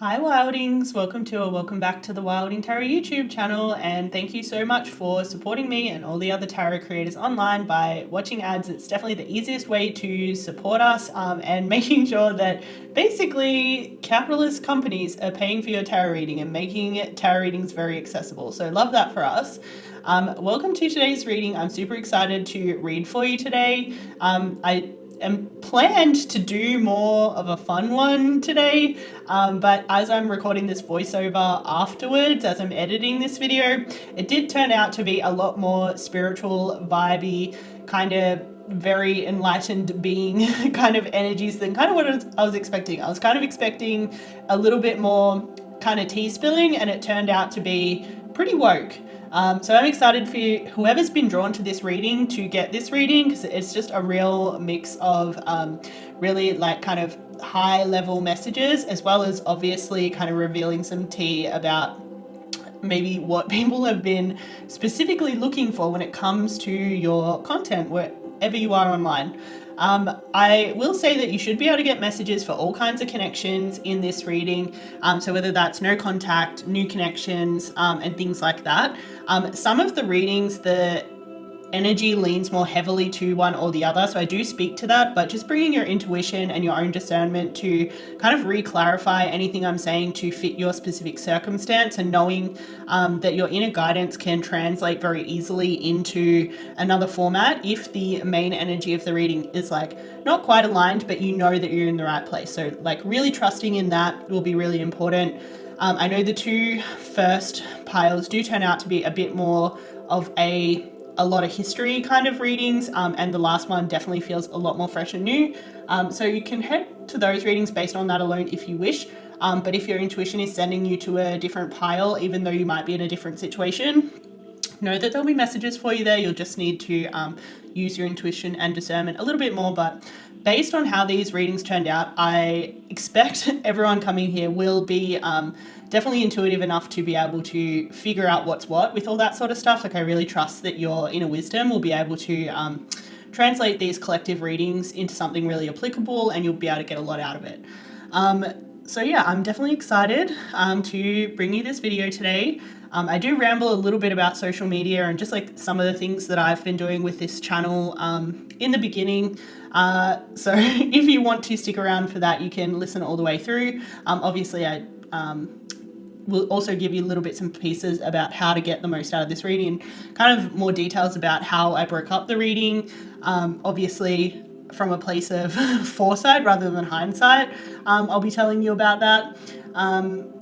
Hi Wildings, welcome back to the Wilding Tarot YouTube channel, and thank you so much for supporting me and all the other tarot creators online by watching ads. It's definitely the easiest way to support us and making sure that basically capitalist companies are paying for your tarot reading and making tarot readings very accessible. So love that for us. Welcome to today's reading. I'm super excited to read for you today. I am planned to do more of a fun one today, but as I'm recording this voiceover afterwards, as I'm editing this video, it did turn out to be a lot more spiritual, vibey, kind of very enlightened being kind of energies than kind of what I was expecting. I was kind of expecting a little bit more kind of tea spilling, and it turned out to be pretty woke. So I'm excited for whoever's been drawn to this reading to get this reading, because it's just a real mix of really like kind of high level messages, as well as obviously kind of revealing some tea about maybe what people have been specifically looking for when it comes to your content wherever you are online. I will say that you should be able to get messages for all kinds of connections in this reading. So whether that's no contact, new connections, and things like that. Some of the readings, the energy leans more heavily to one or the other, so I do speak to that, but just bringing your intuition and your own discernment to kind of re-clarify anything I'm saying to fit your specific circumstance, and knowing that your inner guidance can translate very easily into another format if the main energy of the reading is like not quite aligned, but you know that you're in the right place. So like really trusting in that will be really important. I know the two first piles do turn out to be a bit more of a lot of history kind of readings, and the last one definitely feels a lot more fresh and new. So you can head to those readings based on that alone if you wish. But if your intuition is sending you to a different pile, even though you might be in a different situation, know that there'll be messages for you there. You'll just need to use your intuition and discernment a little bit more. But based on how these readings turned out, I expect everyone coming here will be definitely intuitive enough to be able to figure out what's what with all that sort of stuff. Like I really trust that your inner wisdom will be able to translate these collective readings into something really applicable, and you'll be able to get a lot out of it. So yeah, I'm definitely excited to bring you this video today. I do ramble a little bit about social media and just like some of the things that I've been doing with this channel in the beginning. So if you want to stick around for that, you can listen all the way through. Obviously, I will also give you little bits and pieces about how to get the most out of this reading, and kind of more details about how I broke up the reading. Obviously, from a place of foresight rather than hindsight, I'll be telling you about that.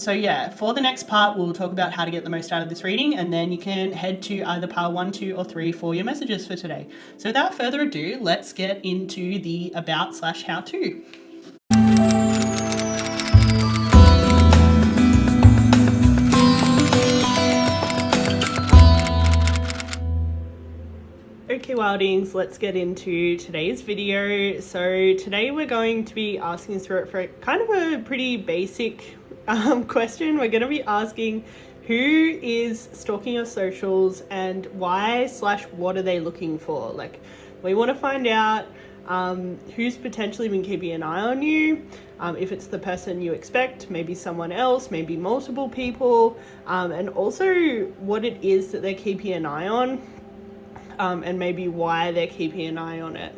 So yeah, for the next part, we'll talk about how to get the most out of this reading, and then you can head to either pile 1, 2, or 3 for your messages for today. So without further ado, let's get into the about/how-to. Okay Wildings, let's get into today's video. So today we're going to be asking Spirit for kind of a pretty basic question. We're going to be asking who is stalking your socials and why/what are they looking for. Like we want to find out who's potentially been keeping an eye on you, if it's the person you expect, maybe someone else, maybe multiple people, and also what it is that they're keeping an eye on. And maybe why they're keeping an eye on it.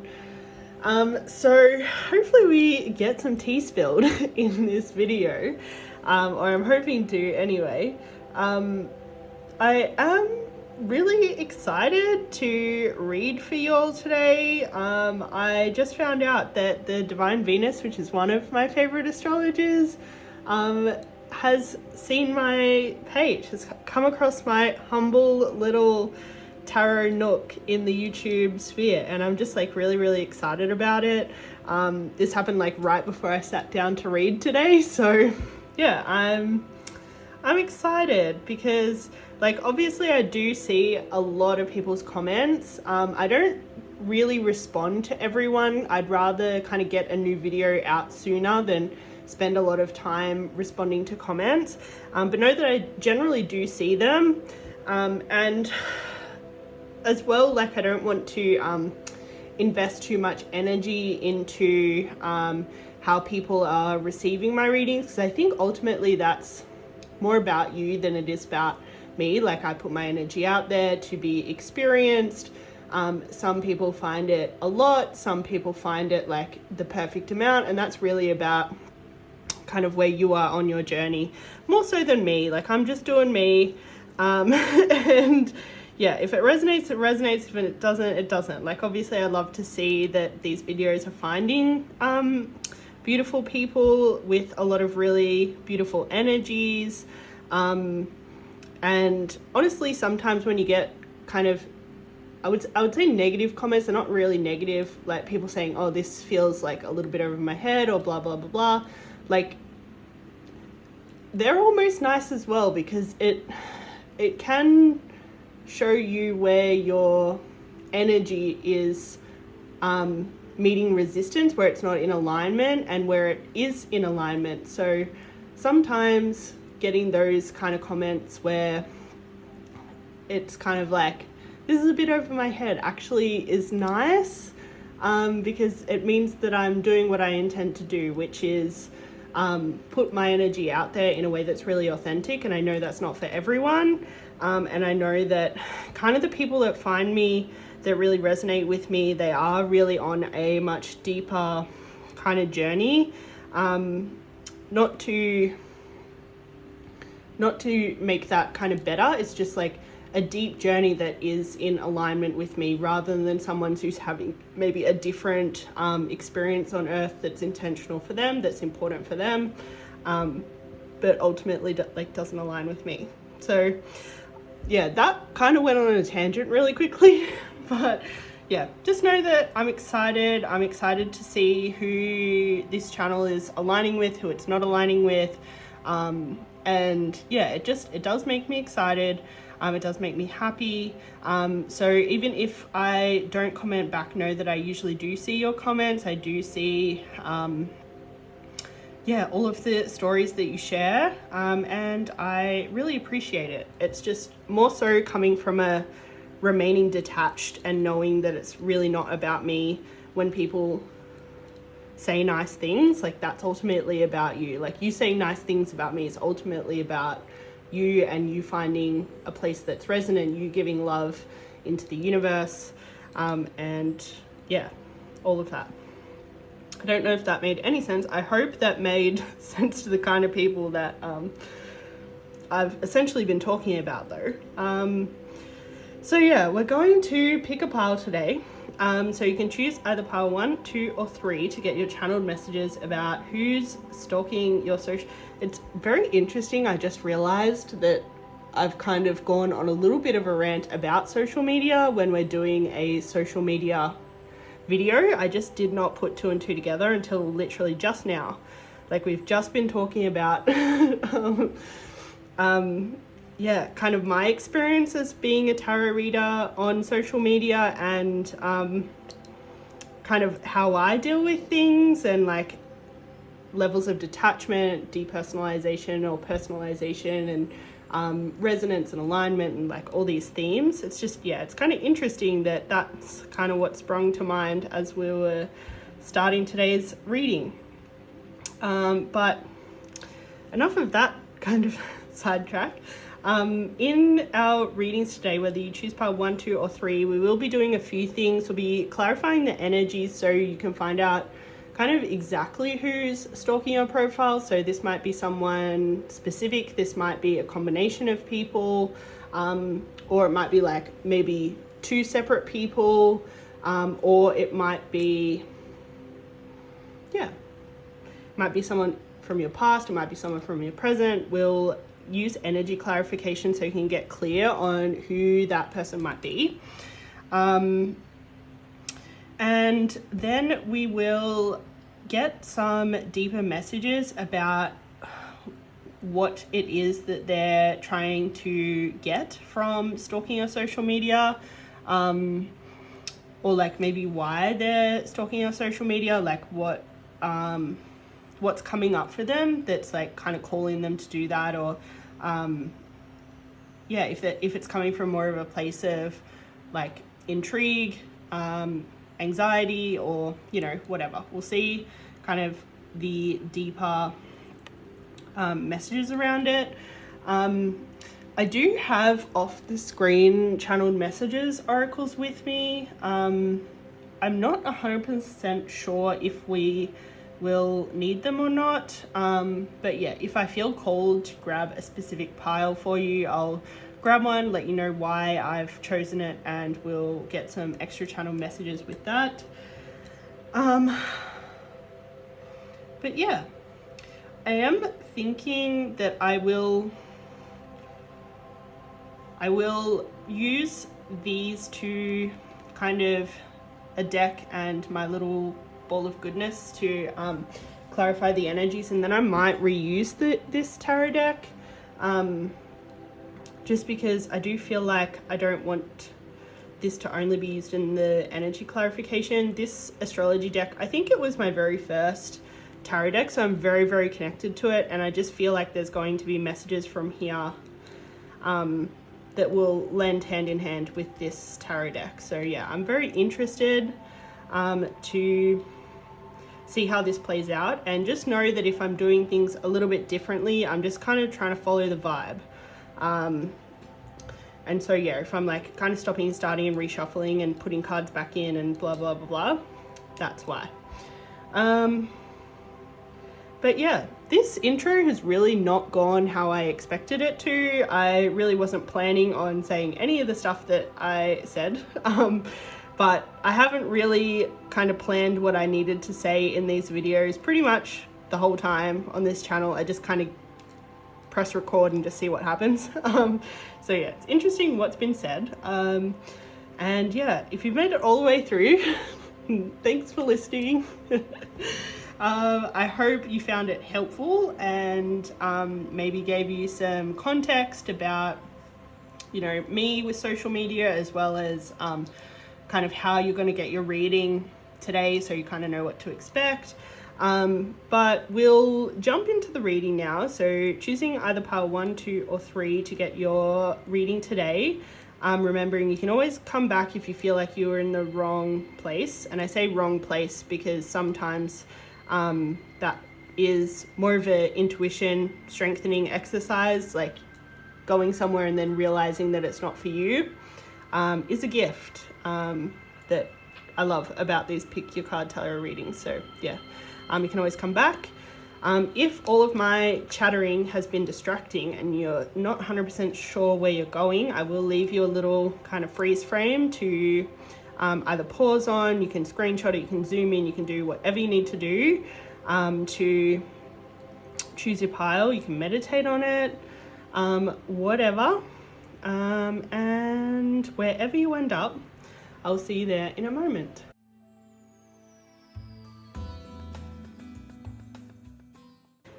So hopefully we get some tea spilled in this video, or I'm hoping to anyway. I am really excited to read for y'all today. I just found out that the Divine Venus, which is one of my favorite astrologers, has seen my page, has come across my humble little tarot nook in the YouTube sphere, and I'm just like really excited about it. This happened like right before I sat down to read today, so yeah, I'm excited because like obviously I do see a lot of people's comments. I don't really respond to everyone. I'd rather kind of get a new video out sooner than spend a lot of time responding to comments, but know that I generally do see them, and as well, like I don't want to invest too much energy into how people are receiving my readings, because I think ultimately that's more about you than it is about me. Like, I put my energy out there to be experienced. Some people find it a lot, some people find it like the perfect amount, and that's really about kind of where you are on your journey, more so than me. Like, I'm just doing me, and yeah, if it resonates, it resonates. If it doesn't, it doesn't. Like, obviously I love to see that these videos are finding beautiful people with a lot of really beautiful energies, and honestly, sometimes when you get kind of, I would say negative comments, they're not really negative, like people saying, oh, this feels like a little bit over my head, or blah blah blah blah, like, they're almost nice as well, because it can show you where your energy is meeting resistance, where it's not in alignment, and where it is in alignment. So sometimes getting those kind of comments where it's kind of like, this is a bit over my head, actually is nice, because it means that I'm doing what I intend to do, which is put my energy out there in a way that's really authentic. And I know that's not for everyone, and I know that kind of the people that find me, that really resonate with me, they are really on a much deeper kind of journey, not to make that kind of better, it's just like a deep journey that is in alignment with me, rather than someone who's having maybe a different experience on earth that's intentional for them, that's important for them, but ultimately doesn't align with me. So yeah, that kind of went on a tangent really quickly, but yeah, just know that I'm excited to see who this channel is aligning with, who it's not aligning with, and yeah, it does make me excited. It does make me happy. So even if I don't comment back, know that I usually do see your comments. I do see, yeah, all of the stories that you share, and I really appreciate it. It's just more so coming from a remaining detached and knowing that it's really not about me. When people say nice things, like, that's ultimately about you. Like, you saying nice things about me is ultimately about you, and you finding a place that's resonant, you giving love into the universe, and yeah, all of that. I don't know if that made any sense. I hope that made sense to the kind of people that I've essentially been talking about, though. So yeah, we're going to pick a pile today. So you can choose either pile 1, 2, or 3 to get your channeled messages about who's stalking your social. It's very interesting. I just realized that I've kind of gone on a little bit of a rant about social media when we're doing a social media video. I just did not put 2 and 2 together until literally just now. Like, we've just been talking about yeah, kind of my experience as being a tarot reader on social media, and kind of how I deal with things, and like levels of detachment, depersonalization or personalization, and resonance and alignment, and like all these themes. It's just, yeah, it's kind of interesting that that's kind of what sprung to mind as we were starting today's reading. But enough of that kind of sidetrack. In our readings today, whether you choose pile 1, 2, or 3, we will be doing a few things. We'll be clarifying the energies so you can find out kind of exactly who's stalking your profile. So this might be someone specific, this might be a combination of people, or it might be like maybe 2 separate people, or it might be, yeah, it might be someone from your past, it might be someone from your present. We'll use energy clarification so you can get clear on who that person might be. And then we will get some deeper messages about what it is that they're trying to get from stalking your social media, or like maybe why they're stalking your social media, like what's coming up for them that's like kind of calling them to do that, or yeah, if it's coming from more of a place of like intrigue, anxiety or, you know, whatever. We'll see kind of the deeper messages around it. I do have off the screen channeled messages oracles with me. I'm not 100% sure if we will need them or not. But yeah, if I feel called to grab a specific pile for you, I'll grab one, let you know why I've chosen it, and we'll get some extra channel messages with that. But yeah, I am thinking that I will use these two, kind of a deck and my little ball of goodness, to clarify the energies, and then I might reuse this tarot deck, just because I do feel like I don't want this to only be used in the energy clarification. This astrology deck, I think it was my very first tarot deck, so I'm very, very connected to it, and I just feel like there's going to be messages from here that will lend hand in hand with this tarot deck. So yeah, I'm very interested to see how this plays out, and just know that if I'm doing things a little bit differently, I'm just kind of trying to follow the vibe. And so yeah, if I'm like kind of stopping and starting and reshuffling and putting cards back in and blah blah blah blah, that's why. But yeah, this intro has really not gone how I expected it to. I really wasn't planning on saying any of the stuff that I said, but I haven't really kind of planned what I needed to say in these videos pretty much the whole time on this channel. I just kind of press record and just see what happens. So yeah, it's interesting what's been said. And yeah, if you've made it all the way through, thanks for listening. I hope you found it helpful and maybe gave you some context about, you know, me with social media, as well as kind of how you're going to get your reading today, so you kind of know what to expect. But we'll jump into the reading now. So choosing either pile 1, 2, or 3 to get your reading today. Remembering you can always come back if you feel like you were in the wrong place. And I say wrong place because sometimes that is more of an intuition strengthening exercise, like going somewhere and then realizing that it's not for you, is a gift that I love about these pick your card tarot readings. So yeah, you can always come back. If all of my chattering has been distracting and you're not 100% sure where you're going, I will leave you a little kind of freeze frame to either pause on. You can screenshot it, you can zoom in, you can do whatever you need to do to choose your pile. You can meditate on it, whatever. And wherever you end up, I'll see you there in a moment.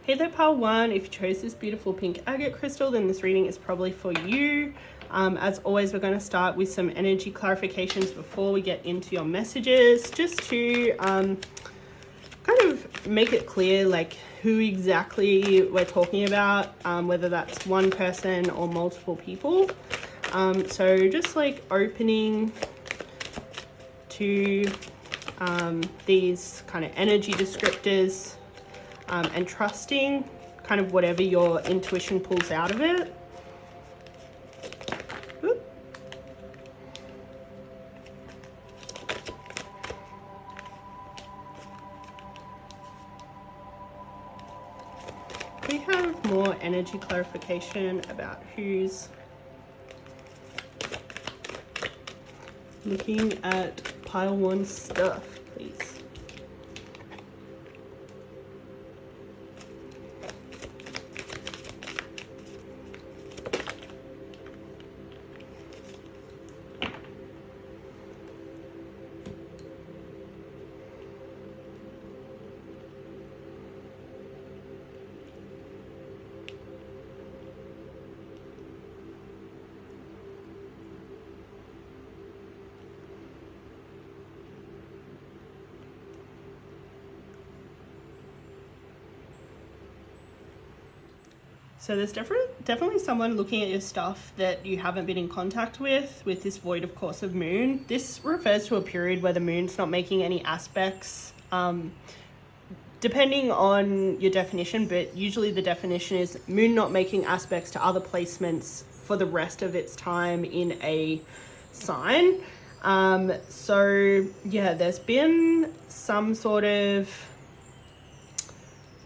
Hey there, pile 1. If you chose this beautiful pink agate crystal, then this reading is probably for you. As always, we're going to start with some energy clarifications before we get into your messages, just to kind of make it clear like who exactly we're talking about, whether that's one person or multiple people. So just like opening to these kind of energy descriptors, and trusting kind of whatever your intuition pulls out of it. Oop. We have more energy clarification about who's looking at pile 1 stuff, please. So there's definitely someone looking at your stuff that you haven't been in contact with this void of course of moon. This refers to a period where the moon's not making any aspects, depending on your definition, but usually the definition is moon not making aspects to other placements for the rest of its time in a sign. So yeah, there's been some sort of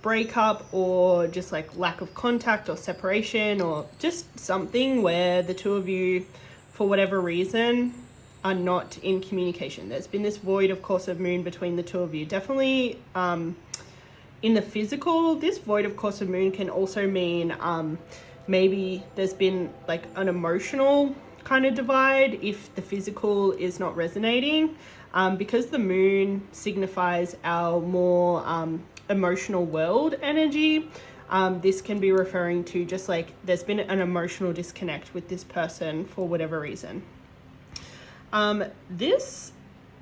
breakup or just like lack of contact or separation or just something where the two of you, for whatever reason, are not in communication. There's been this void of course of moon between the two of you. Definitely in the physical, this void of course of moon can also mean maybe there's been like an emotional kind of divide if the physical is not resonating, because the moon signifies our more emotional world energy. This can be referring to just like there's been an emotional disconnect with this person for whatever reason. This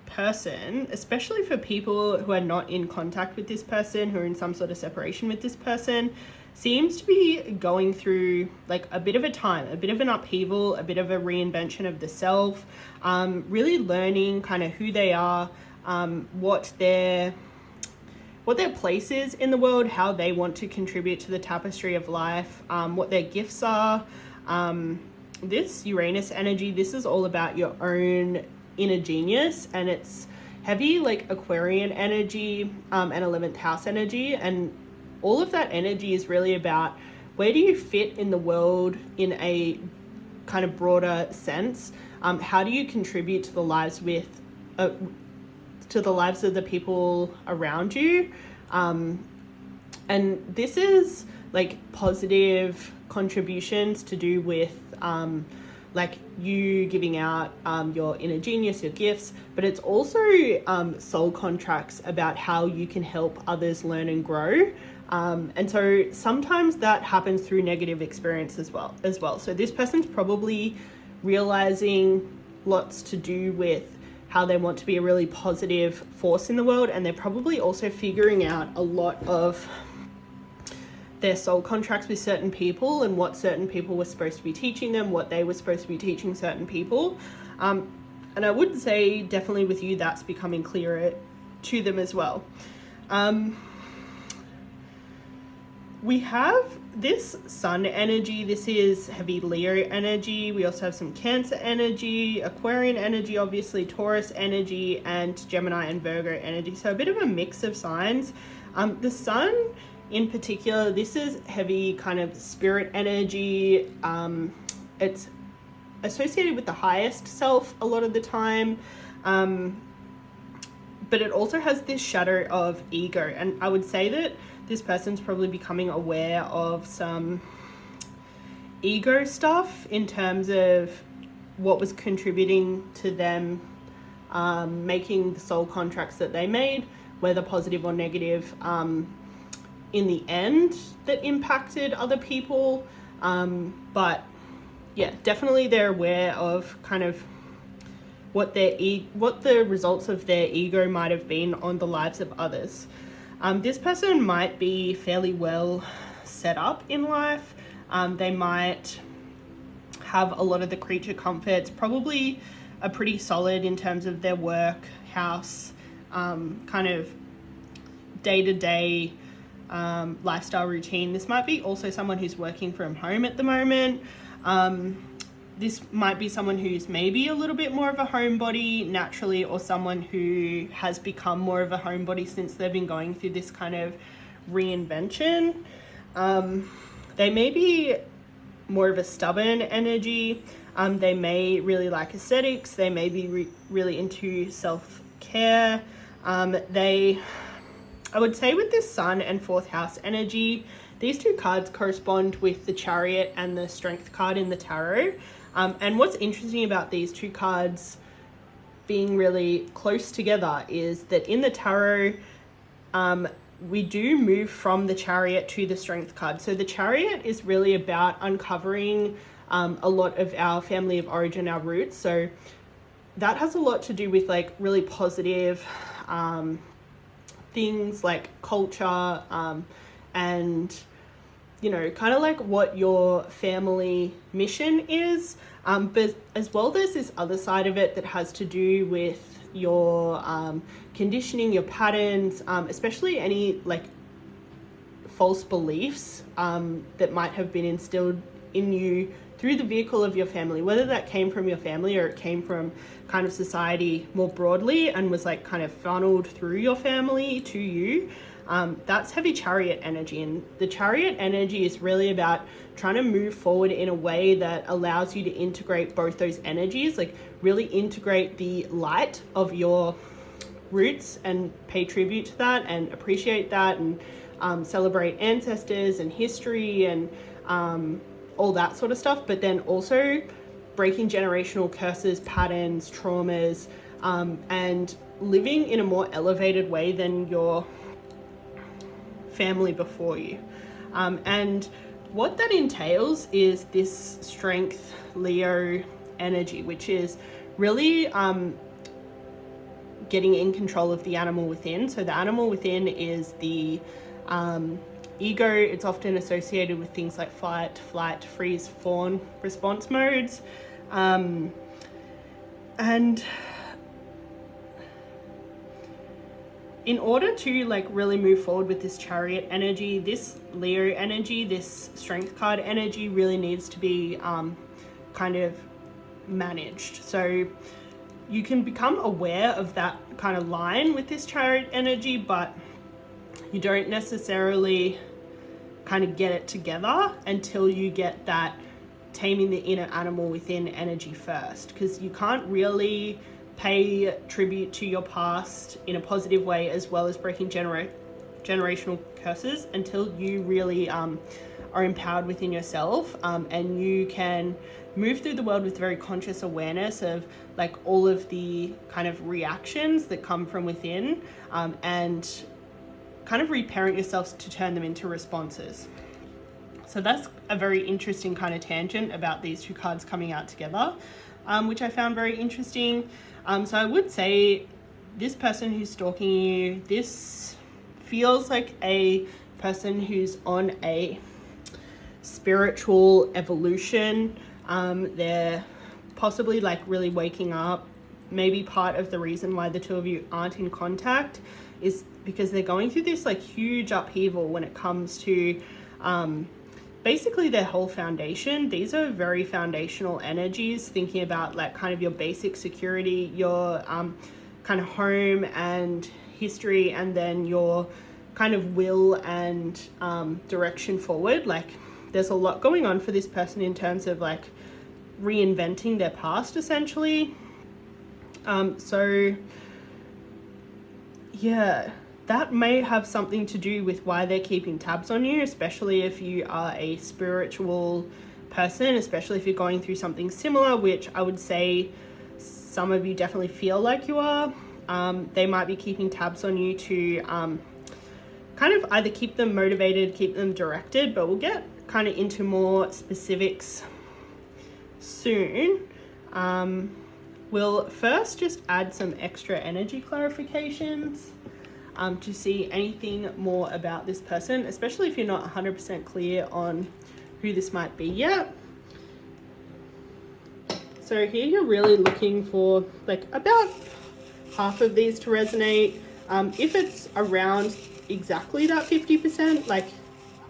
person, especially for people who are not in contact with this person, who are in some sort of separation with this person, seems to be going through like a bit of a time, a bit of an upheaval, a bit of a reinvention of the self, really learning kind of who they are, what their place is in the world, how they want to contribute to the tapestry of life, what their gifts are. This Uranus energy, this is all about your own inner genius, and it's heavy like Aquarian energy and 11th house energy, and all of that energy is really about where do you fit in the world in a kind of broader sense. How do you contribute to the lives of the people around you, and this is like positive contributions to do with like you giving out your inner genius, your gifts, but it's also soul contracts about how you can help others learn and grow. And so sometimes that happens through negative experience as well. So this person's probably realizing lots to do with how they want to be a really positive force in the world, and they're probably also figuring out a lot of their soul contracts with certain people and what certain people were supposed to be teaching them, what they were supposed to be teaching certain people. And I would say definitely with you that's becoming clearer to them as well. We have this sun energy. This is heavy Leo energy. We also have some Cancer energy, Aquarian energy, obviously Taurus energy, and Gemini and Virgo energy. So a bit of a mix of signs. The sun in particular, this is heavy kind of spirit energy. It's associated with the highest self a lot of the time. But it also has this shadow of ego. And I would say that this person's probably becoming aware of some ego stuff in terms of what was contributing to them making the soul contracts that they made, whether positive or negative, in the end that impacted other people. But yeah, definitely they're aware of kind of what the results of their ego might have been on the lives of others. This person might be fairly well set up in life. They might have a lot of the creature comforts, probably are pretty solid in terms of their work, house, kind of day-to-day lifestyle routine. This might be also someone who's working from home at the moment. This might be someone who's maybe a little bit more of a homebody naturally, or someone who has become more of a homebody since they've been going through this kind of reinvention. They may be more of a stubborn energy. They may really like aesthetics. They may be really into self-care. I would say with this Sun and 4th house energy, these two cards correspond with the Chariot and the Strength card in the tarot. And what's interesting about these two cards being really close together is that in the tarot, we do move from the Chariot to the Strength card. So the Chariot is really about uncovering a lot of our family of origin, our roots. So that has a lot to do with like really positive things like culture, and you know, kind of like what your family mission is. But as well, there's this other side of it that has to do with your conditioning, your patterns, especially any like false beliefs that might have been instilled in you through the vehicle of your family, whether that came from your family or it came from kind of society more broadly and was like kind of funneled through your family to you. That's heavy chariot energy, and the chariot energy is really about trying to move forward in a way that allows you to integrate both those energies, like really integrate the light of your roots and pay tribute to that and appreciate that, and celebrate ancestors and history and all that sort of stuff, but then also breaking generational curses, patterns, traumas, and living in a more elevated way than your family before you. And what that entails is this strength Leo energy, which is really getting in control of the animal within. So the animal within is the ego. It's often associated with things like fight, flight, freeze, fawn response modes. And in order to like really move forward with this chariot energy, this Leo energy, this strength card energy really needs to be kind of managed. So you can become aware of that kind of line with this chariot energy, but you don't necessarily kind of get it together until you get that taming the inner animal within energy first, because you can't really pay tribute to your past in a positive way as well as breaking generational curses until you really are empowered within yourself, and you can move through the world with very conscious awareness of like all of the kind of reactions that come from within, and kind of reparent yourself to turn them into responses. So that's a very interesting kind of tangent about these two cards coming out together, which I found very interesting. So I would say this person who's stalking you, this feels like a person who's on a spiritual evolution. They're possibly like really waking up. Maybe part of the reason why the two of you aren't in contact is because they're going through this like huge upheaval when it comes to basically their whole foundation. These are very foundational energies, thinking about like kind of your basic security, your kind of home and history, and then your kind of will and direction forward. Like there's a lot going on for this person in terms of like reinventing their past essentially. So yeah, that may have something to do with why they're keeping tabs on you, especially if you are a spiritual person, especially if you're going through something similar, which I would say some of you definitely feel like you are. They might be keeping tabs on you to kind of either keep them motivated, keep them directed, but we'll get kind of into more specifics soon. We'll first just add some extra energy clarifications to see anything more about this person, especially if you're not 100% clear on who this might be yet. So here you're really looking for like about half of these to resonate. If it's around exactly that 50%, like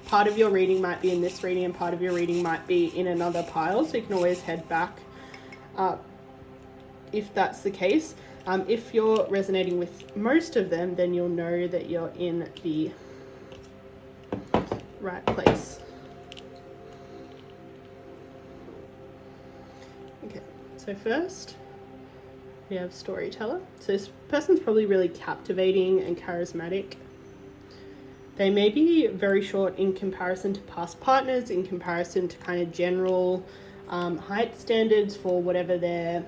part of your reading might be in this reading and part of your reading might be in another pile, so you can always head back if that's the case. If you're resonating with most of them, then you'll know that you're in the right place. Okay, so first we have storyteller. So this person's probably really captivating and charismatic. They may be very short in comparison to past partners, in comparison to kind of general height standards for whatever their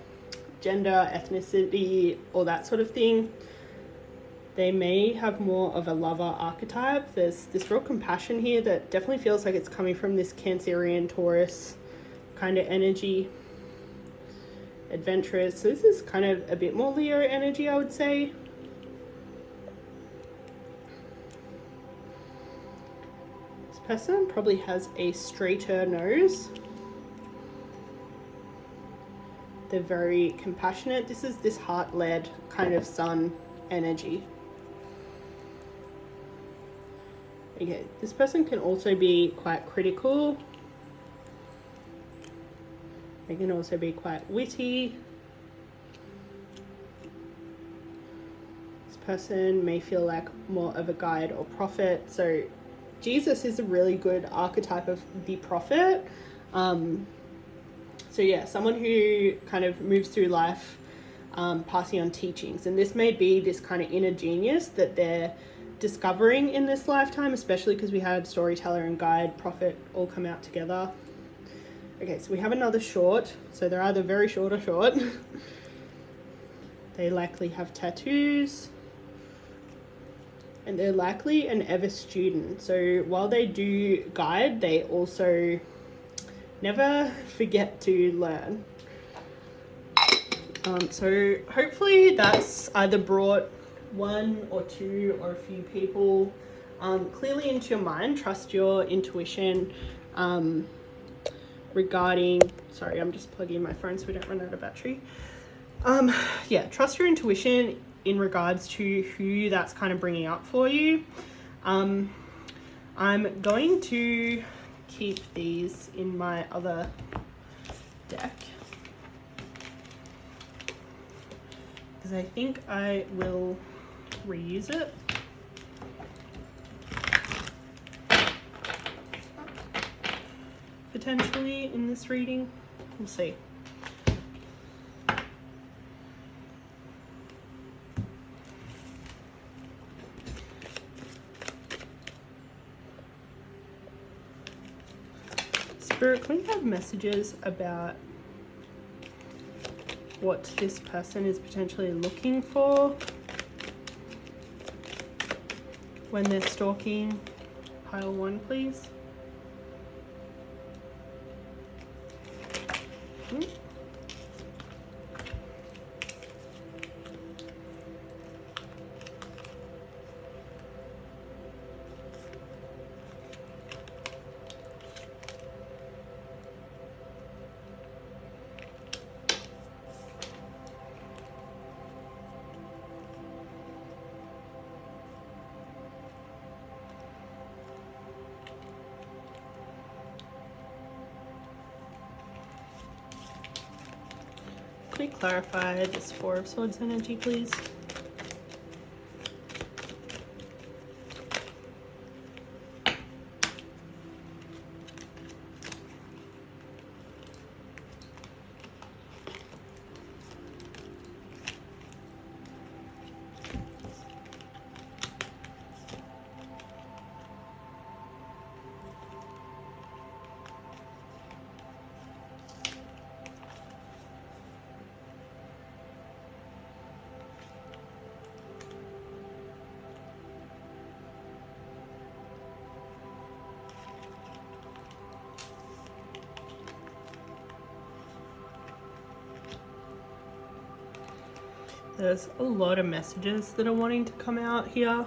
gender, ethnicity, all that sort of thing. They may have more of a lover archetype. There's this real compassion here that definitely feels like it's coming from this Cancerian Taurus kind of energy. Adventurous. So this is kind of a bit more Leo energy, I would say. This person probably has a straighter nose. They're very compassionate. This is this heart-led kind of sun energy. Okay, this person can also be quite critical. They can also be quite witty. This person may feel like more of a guide or prophet. So Jesus is a really good archetype of the prophet. So yeah, someone who kind of moves through life passing on teachings. And this may be this kind of inner genius that they're discovering in this lifetime, especially because we had storyteller and guide, prophet all come out together. Okay, so we have another short. So they're either very short or short. They likely have tattoos. And they're likely an ever student. So while they do guide, they also never forget to learn. So hopefully that's either brought one or two or a few people clearly into your mind. Trust your intuition regarding, sorry, I'm just plugging in my phone so we don't run out of battery. Yeah, trust your intuition in regards to who that's kind of bringing up for you. I'm going to keep these in my other deck because I think I will reuse it. Potentially in this reading. We'll see. Spirit, can we have messages about what this person is potentially looking for when they're stalking? Pile 1, please. Can we clarify this 4 of Swords energy, please? There's a lot of messages that are wanting to come out here.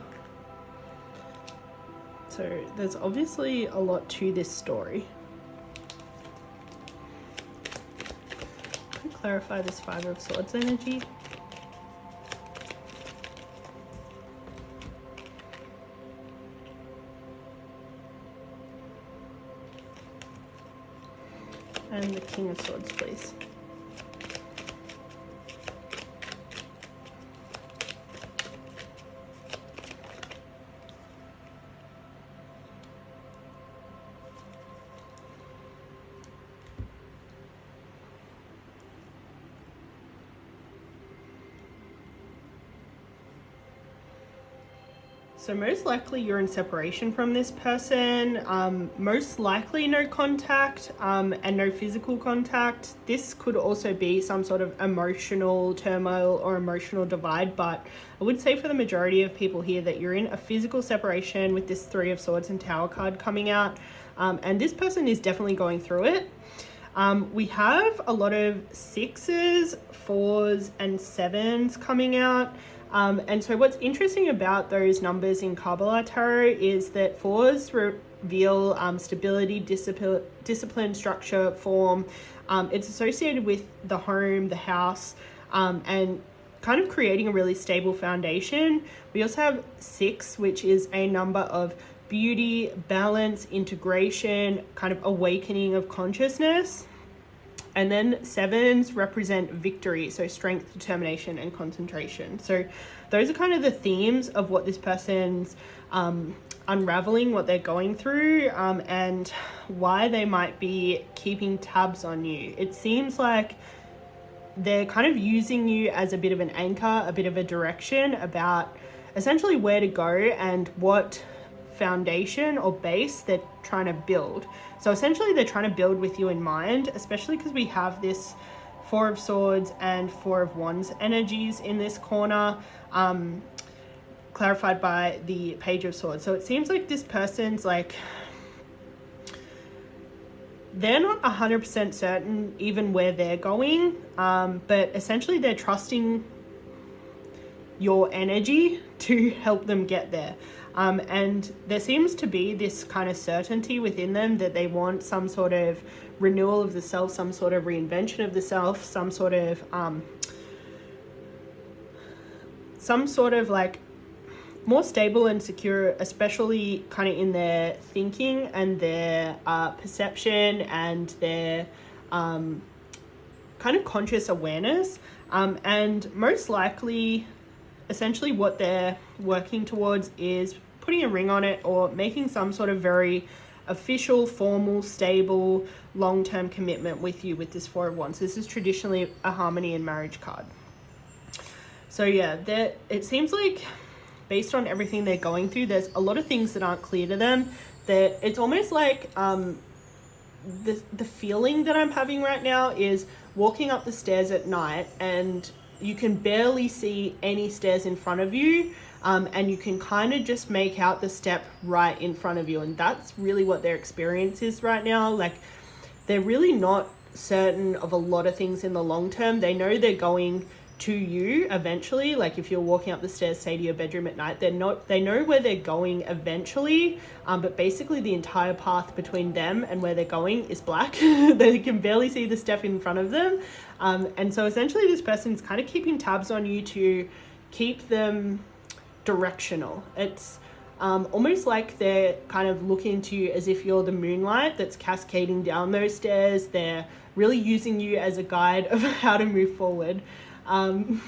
So there's obviously a lot to this story. Can you clarify this 5 of Swords energy? And the King of Swords, please. So most likely you're in separation from this person, most likely no contact and no physical contact. This could also be some sort of emotional turmoil or emotional divide, but I would say for the majority of people here that you're in a physical separation with this 3 of Swords and Tower card coming out, and this person is definitely going through it. We have a lot of 6s, 4s and 7s coming out. And so what's interesting about those numbers in Kabbalah Tarot is that 4s reveal stability, discipline, structure, form. It's associated with the home, the house, and kind of creating a really stable foundation. We also have 6, which is a number of beauty, balance, integration, kind of awakening of consciousness. And then 7s represent victory, so strength, determination, and concentration. So those are kind of the themes of what this person's unraveling, what they're going through, and why they might be keeping tabs on you. It seems like they're kind of using you as a bit of an anchor, a bit of a direction about essentially where to go and what foundation or base they're trying to build. So essentially they're trying to build with you in mind, especially because we have this 4 of Swords and 4 of Wands energies in this corner, clarified by the Page of Swords. So it seems like this person's like, they're not 100% certain even where they're going, but essentially they're trusting your energy to help them get there. And there seems to be this kind of certainty within them that they want some sort of renewal of the self, some sort of reinvention of the self, some sort of like more stable and secure, especially kind of in their thinking and their perception and their kind of conscious awareness. And most likely, essentially what they're working towards is putting a ring on it or making some sort of very official, formal, stable, long-term commitment with you with this 4 of Wands. This is traditionally a harmony and marriage card. So yeah, it seems like based on everything they're going through, there's a lot of things that aren't clear to them. That it's almost like the feeling that I'm having right now is walking up the stairs at night and you can barely see any stairs in front of you, and you can kind of just make out the step right in front of you. And that's really what their experience is right now. Like, they're really not certain of a lot of things in the long term. They know they're going to you eventually. Like, if you're walking up the stairs, say to your bedroom at night, they know where they're going eventually, but basically the entire path between them and where they're going is black. They can barely see the step in front of them, and so essentially this person's kind of keeping tabs on you to keep them directional. It's almost like they're kind of looking to you as if you're the moonlight that's cascading down those stairs. They're really using you as a guide of how to move forward. Oh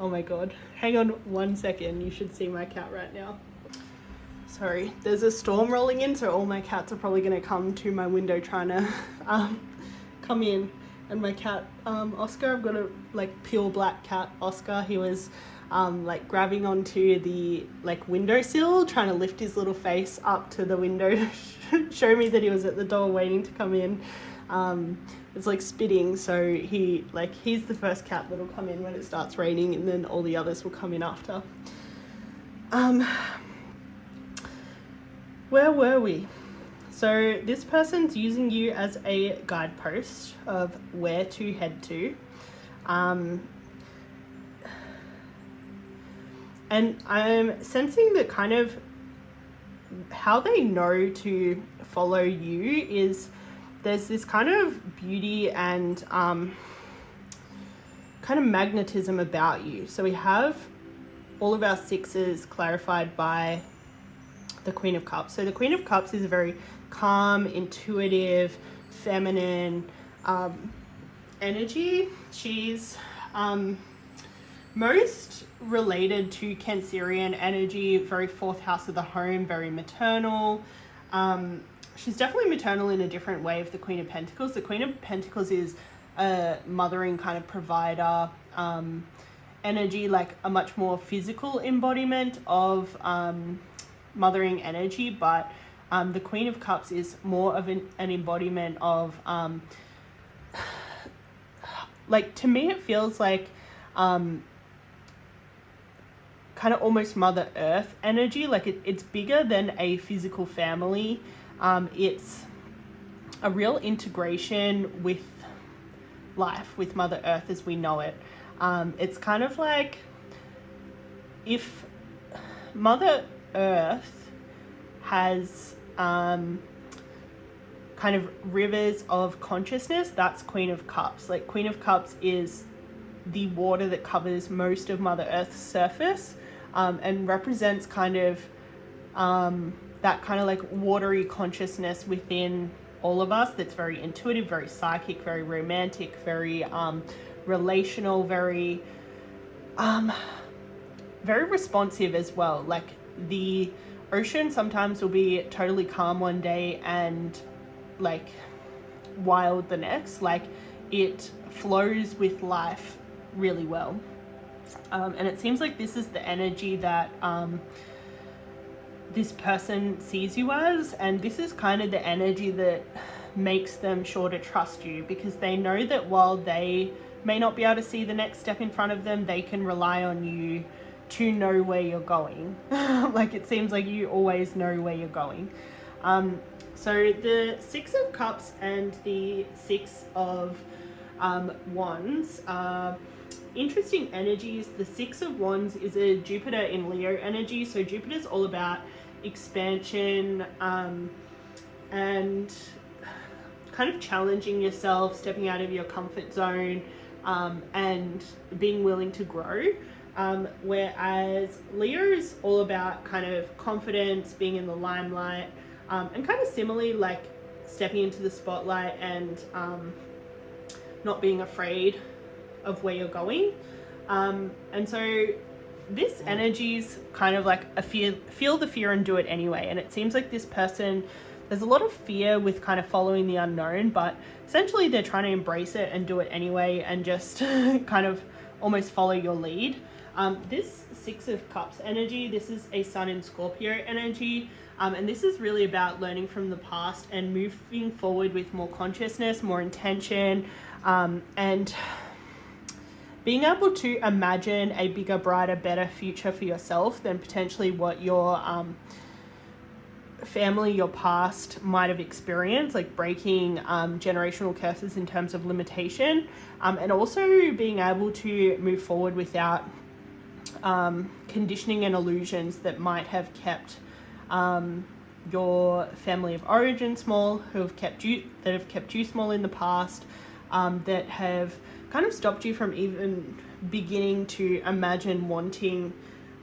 my god, hang on 1 second, you should see my cat right now. Sorry, there's a storm rolling in, so all my cats are probably going to come to my window trying to come in. And my cat, Oscar, I've got a like pure black cat, Oscar. He was like grabbing onto the like windowsill, trying to lift his little face up to the window to show me that he was at the door waiting to come in. It's like spitting, so he's the first cat that'll come in when it starts raining, and then all the others will come in after. Where were we? So this person's using you as a guidepost of where to head to. And I'm sensing that kind of how they know to follow you is there's this kind of beauty and kind of magnetism about you. So we have all of our 6s clarified by the Queen of Cups. So the Queen of Cups is a very calm, intuitive, feminine energy. She's most related to Cancerian energy, very 4th house of the home, very maternal. She's definitely maternal in a different way of the Queen of Pentacles. The Queen of Pentacles is a mothering kind of provider energy, like a much more physical embodiment of mothering energy, but the Queen of Cups is more of an embodiment of like, to me it feels like kind of almost Mother Earth energy. Like it's bigger than a physical family. It's a real integration with life, with Mother Earth as we know it. It's kind of like if Mother Earth has kind of rivers of consciousness, that's Queen of Cups. Like, Queen of Cups is the water that covers most of Mother Earth's surface, and represents kind of that kind of like watery consciousness within all of us that's very intuitive, very psychic, very romantic, very relational, very responsive as well. Like, the ocean sometimes will be totally calm one day and like wild the next. Like, it flows with life really well, and it seems like this is the energy that this person sees you as, and this is kind of the energy that makes them sure to trust you, because they know that while they may not be able to see the next step in front of them, they can rely on you to know where you're going. Like, it seems like you always know where you're going. So the Six of Cups and the Six of Wands are interesting energies. The Six of Wands is a Jupiter in Leo energy. So Jupiter's all about expansion and kind of challenging yourself, stepping out of your comfort zone, and being willing to grow. Whereas Leo is all about kind of confidence, being in the limelight, and kind of similarly like stepping into the spotlight and not being afraid of where you're going. And so this energy is kind of like a feel the fear and do it anyway. And it seems like this person, there's a lot of fear with kind of following the unknown, but essentially they're trying to embrace it and do it anyway and just kind of almost follow your lead. This Six of Cups energy, this is a Sun in Scorpio energy. And this is really about learning from the past and moving forward with more consciousness, more intention, and being able to imagine a bigger, brighter, better future for yourself than potentially what your family, your past might have experienced, like breaking generational curses in terms of limitation, and also being able to move forward without conditioning and illusions that might have kept your family of origin small, that have kept you small in the past, that have kind of stopped you from even beginning to imagine wanting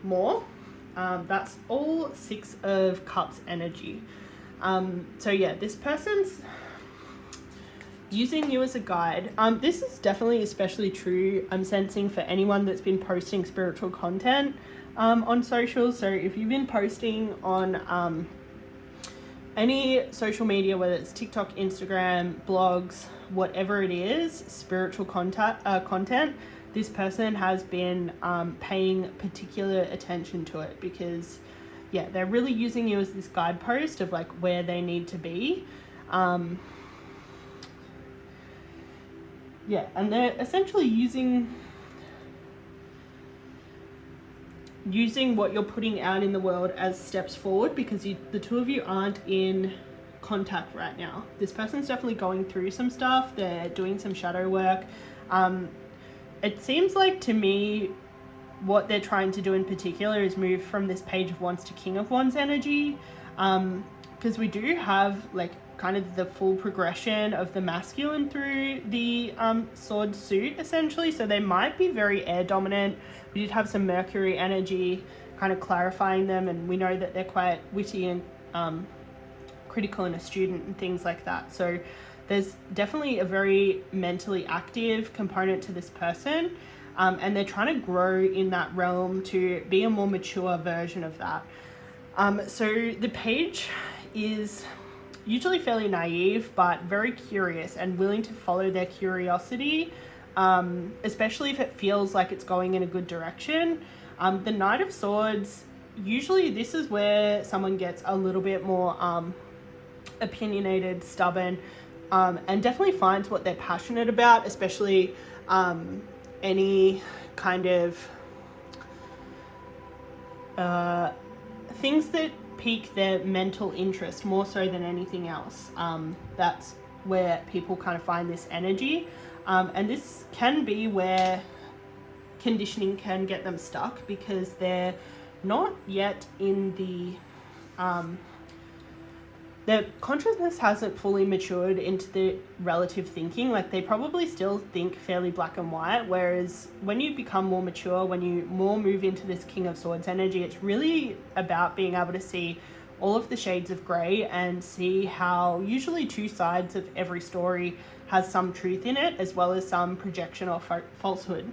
more. That's all Six of Cups energy. So yeah, this person's using you as a guide. This is definitely especially true, I'm sensing, for anyone that's been posting spiritual content on social. So if you've been posting on any social media, whether it's TikTok, Instagram, blogs, whatever it is, spiritual content, this person has been paying particular attention to it, because yeah, they're really using you as this guidepost of like where they need to be. Yeah, and they're essentially using what you're putting out in the world as steps forward, because the two of you aren't in contact right now. This person's definitely going through some stuff. They're doing some shadow work. It seems like to me what they're trying to do in particular is move from this Page of Wands to King of Wands energy, because we do have like kind of the full progression of the masculine through the sword suit essentially. So they might be very air dominant. We did have some Mercury energy kind of clarifying them, and we know that they're quite witty and critical and astute and things like that. So there's definitely a very mentally active component to this person, and they're trying to grow in that realm to be a more mature version of that. So the Page is usually fairly naive, but very curious and willing to follow their curiosity, especially if it feels like it's going in a good direction. The Knight of Swords, usually this is where someone gets a little bit more opinionated, stubborn, and definitely finds what they're passionate about, especially any kind of things that pique their mental interest more so than anything else. That's where people kind of find this energy, and this can be where conditioning can get them stuck because they're not yet in their consciousness hasn't fully matured into the relative thinking. Like, they probably still think fairly black and white, whereas when you become more mature, when you more move into this King of Swords energy, it's really about being able to see all of the shades of grey and see how usually two sides of every story has some truth in it, as well as some projection or falsehood,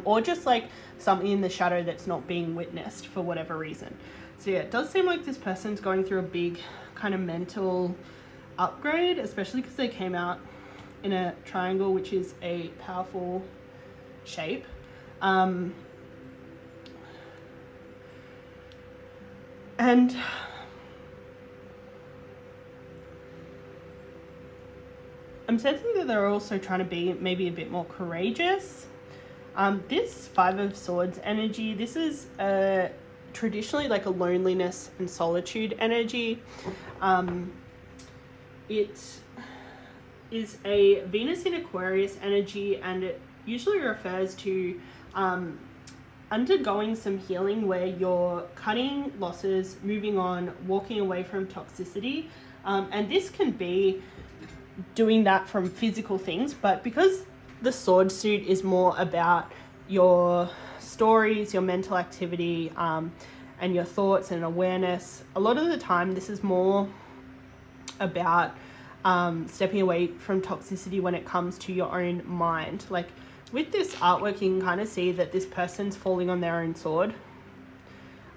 or just like something in the shadow that's not being witnessed for whatever reason. So yeah, it does seem like this person's going through a big kind of mental upgrade, especially because they came out in a triangle, which is a powerful shape. And I'm sensing that they're also trying to be maybe a bit more courageous. This Five of Swords energy, this is traditionally like a loneliness and solitude energy. It is a Venus in Aquarius energy, and it usually refers to undergoing some healing where you're cutting losses, moving on, walking away from toxicity. And this can be doing that from physical things, but because the sword suit is more about your stories, your mental activity, and your thoughts and awareness, a lot of the time this is more about stepping away from toxicity when it comes to your own mind. Like, with this artwork, you can kind of see that this person's falling on their own sword.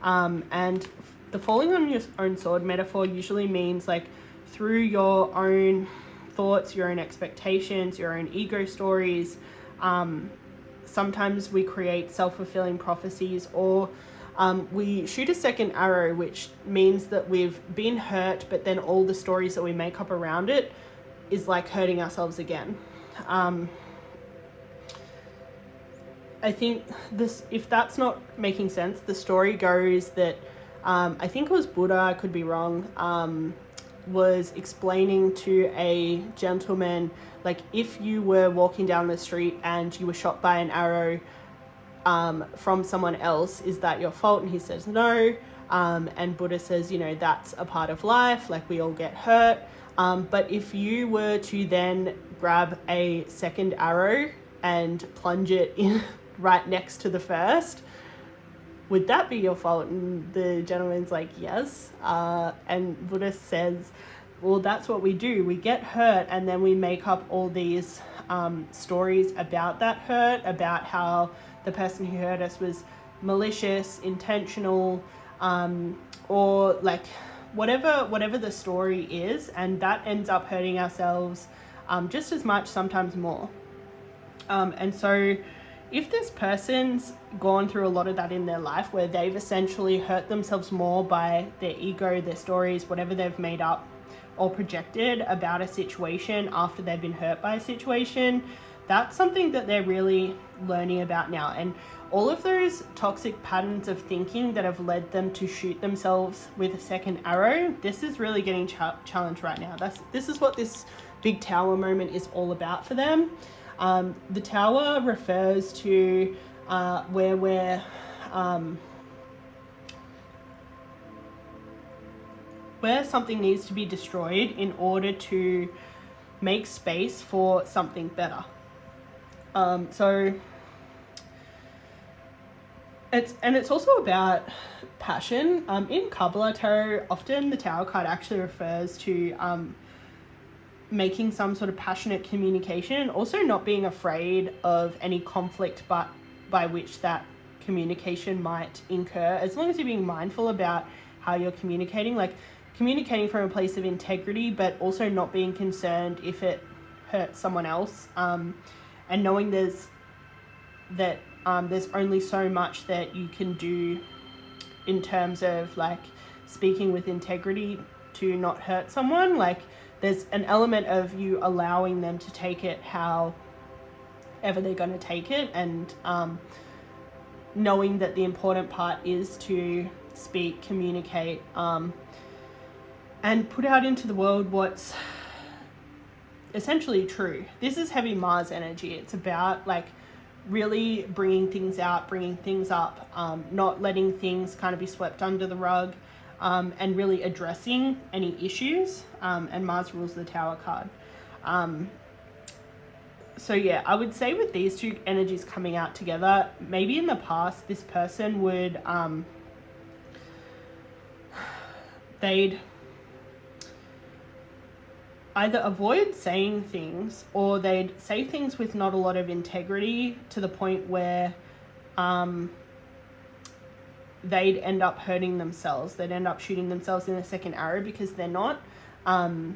And the falling on your own sword metaphor usually means like through your own thoughts, your own expectations, your own ego stories. Sometimes we create self-fulfilling prophecies, or we shoot a second arrow, which means that we've been hurt, but then all the stories that we make up around it is like hurting ourselves again. I think this, if that's not making sense, the story goes that I think it was Buddha, I could be wrong, was explaining to a gentleman, like, if you were walking down the street and you were shot by an arrow from someone else, is that your fault? And he says no. And Buddha says, you know, that's a part of life, like we all get hurt. But if you were to then grab a second arrow and plunge it in right next to the first, would that be your fault? And the gentleman's like, yes. And Buddha says, well, that's what we do. We get hurt, and then we make up all these stories about that hurt, about how the person who hurt us was malicious, intentional, or like whatever the story is, and that ends up hurting ourselves just as much, sometimes more. And so if this person's gone through a lot of that in their life, where they've essentially hurt themselves more by their ego, their stories, whatever they've made up or projected about a situation after they've been hurt by a situation, that's something that they're really learning about now. And all of those toxic patterns of thinking that have led them to shoot themselves with a second arrow, this is really getting challenged right now. This is what this big tower moment is all about for them. The tower refers to where something needs to be destroyed in order to make space for something better. So it's also about passion. In Kabbalah Tarot, often the Tower card actually refers to making some sort of passionate communication, also not being afraid of any conflict but by which that communication might incur, as long as you're being mindful about how you're communicating, like communicating from a place of integrity, but also not being concerned if it hurts someone else, and knowing there's only so much that you can do in terms of like speaking with integrity to not hurt someone. Like, there's an element of you allowing them to take it however they're going to take it, and knowing that the important part is to speak, communicate, and put out into the world what's essentially true. This is heavy Mars energy. It's about like really bringing things out, bringing things up, not letting things kind of be swept under the rug, and really addressing any issues. And Mars rules the Tower card. So yeah, I would say with these two energies coming out together, maybe in the past this person would they'd either avoid saying things, or they'd say things with not a lot of integrity, to the point where they'd end up hurting themselves. They'd end up shooting themselves in the second arrow, because they're not kind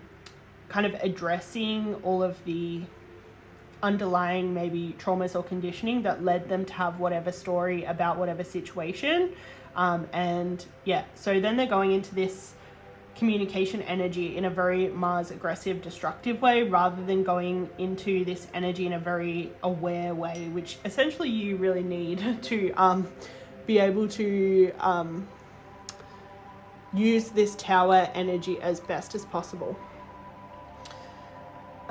of addressing all of the underlying maybe traumas or conditioning that led them to have whatever story about whatever situation. And yeah, so then they're going into this communication energy in a very Mars aggressive, destructive way, rather than going into this energy in a very aware way, which essentially you really need to be able to use this Tower energy as best as possible.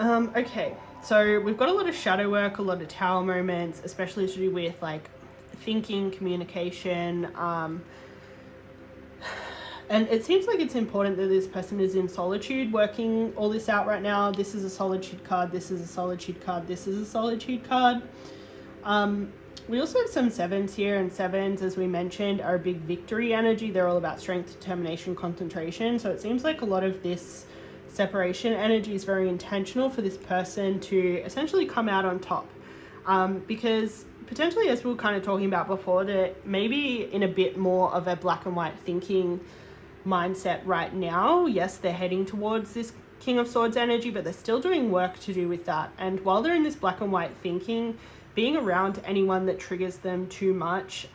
Okay, so we've got a lot of shadow work, a lot of Tower moments, especially to do with like thinking, communication, and it seems like it's important that this person is in solitude working all this out right now. This is a solitude card, this is a solitude card, this is a solitude card. We also have some sevens here, and sevens, as we mentioned, are a big victory energy. They're all about strength, determination, concentration. So it seems like a lot of this separation energy is very intentional for this person to essentially come out on top. Because potentially, as we were kind of talking about before, that maybe in a bit more of a black and white thinking mindset right now. Yes, they're heading towards this King of Swords energy, but they're still doing work to do with that. And while they're in this black and white thinking, being around anyone that triggers them too much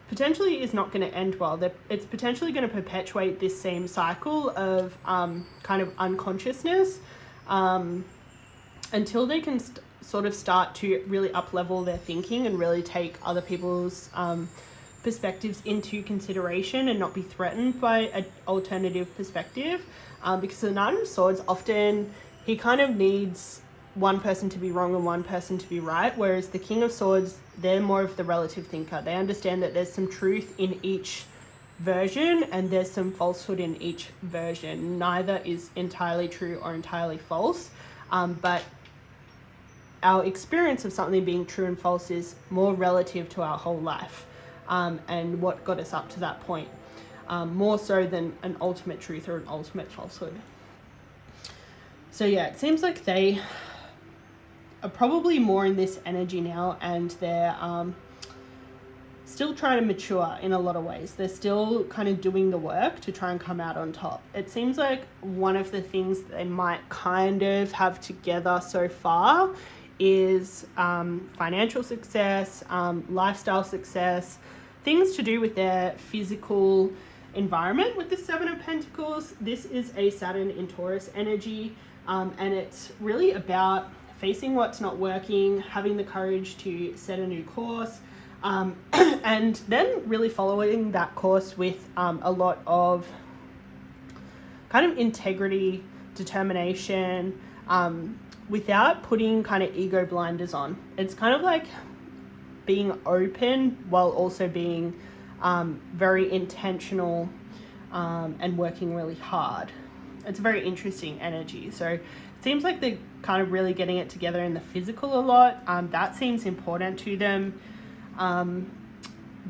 potentially is not going to end well. It's potentially going to perpetuate this same cycle of kind of unconsciousness until they can sort of start to really up-level their thinking and really take other people's perspectives into consideration and not be threatened by an alternative perspective. Because the Knight of Swords, often he kind of needs one person to be wrong and one person to be right, whereas the King of Swords, they're more of the relative thinker. They understand that there's some truth in each version and there's some falsehood in each version. Neither is entirely true or entirely false, but our experience of something being true and false is more relative to our whole life, and what got us up to that point, more so than an ultimate truth or an ultimate falsehood. So yeah, it seems like they are probably more in this energy now, and they're still trying to mature in a lot of ways. They're still kind of doing the work to try and come out on top. It seems like one of the things that they might kind of have together so far is financial success, lifestyle success, things to do with their physical environment. With the Seven of Pentacles, this is a Saturn in Taurus energy, and it's really about facing what's not working, having the courage to set a new course, and then really following that course with a lot of kind of integrity, determination, without putting kind of ego blinders on. It's kind of like being open while also being very intentional and working really hard. It's a very interesting energy. So it seems like they're kind of really getting it together in the physical a lot. That seems important to them.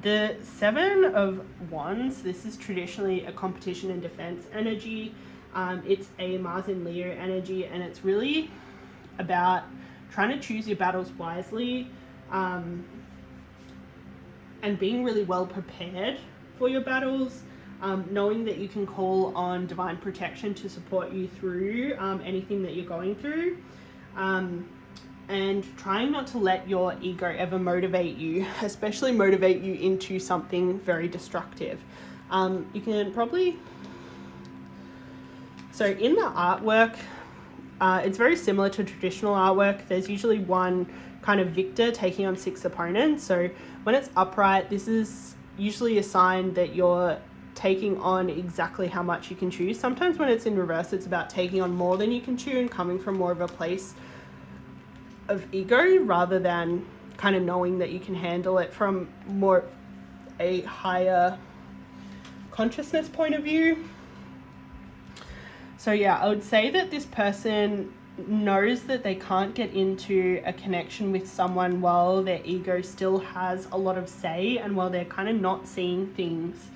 The Seven of Wands, this is traditionally a competition and defense energy. It's a Mars in Leo energy, and it's really about trying to choose your battles wisely, and being really well prepared for your battles, knowing that you can call on divine protection to support you through anything that you're going through, and trying not to let your ego ever motivate you, especially motivate you into something very destructive. You can probably... So in the artwork, it's very similar to traditional artwork. There's usually one kind of victor taking on 6 opponents. So when it's upright, this is usually a sign that you're taking on exactly how much you can chew. Sometimes when it's in reverse, it's about taking on more than you can chew and coming from more of a place of ego rather than kind of knowing that you can handle it from more a higher consciousness point of view. So yeah, I would say that this person knows that they can't get into a connection with someone while their ego still has a lot of say, and while they're kind of not seeing things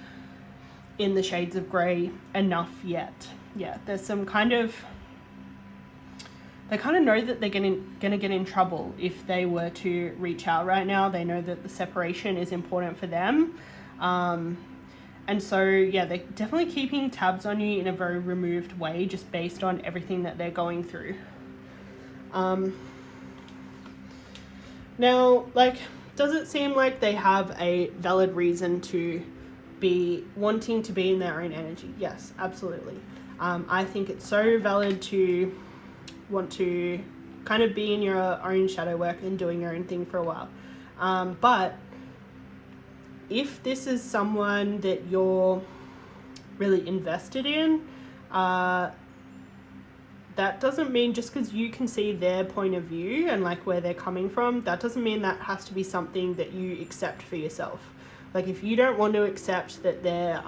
in the shades of grey enough yet. Yeah, there's some kind of, they kind of know that they're gonna get in trouble if they were to reach out right now. They know that the separation is important for them. And so, yeah, they're definitely keeping tabs on you in a very removed way, just based on everything that they're going through. Now, like, does it seem like they have a valid reason to be wanting to be in their own energy? Yes, absolutely. I think it's so valid to want to kind of be in your own shadow work and doing your own thing for a while. But if this is someone that you're really invested in, that doesn't mean just because you can see their point of view and like where they're coming from, that doesn't mean that has to be something that you accept for yourself. Like if you don't want to accept that they're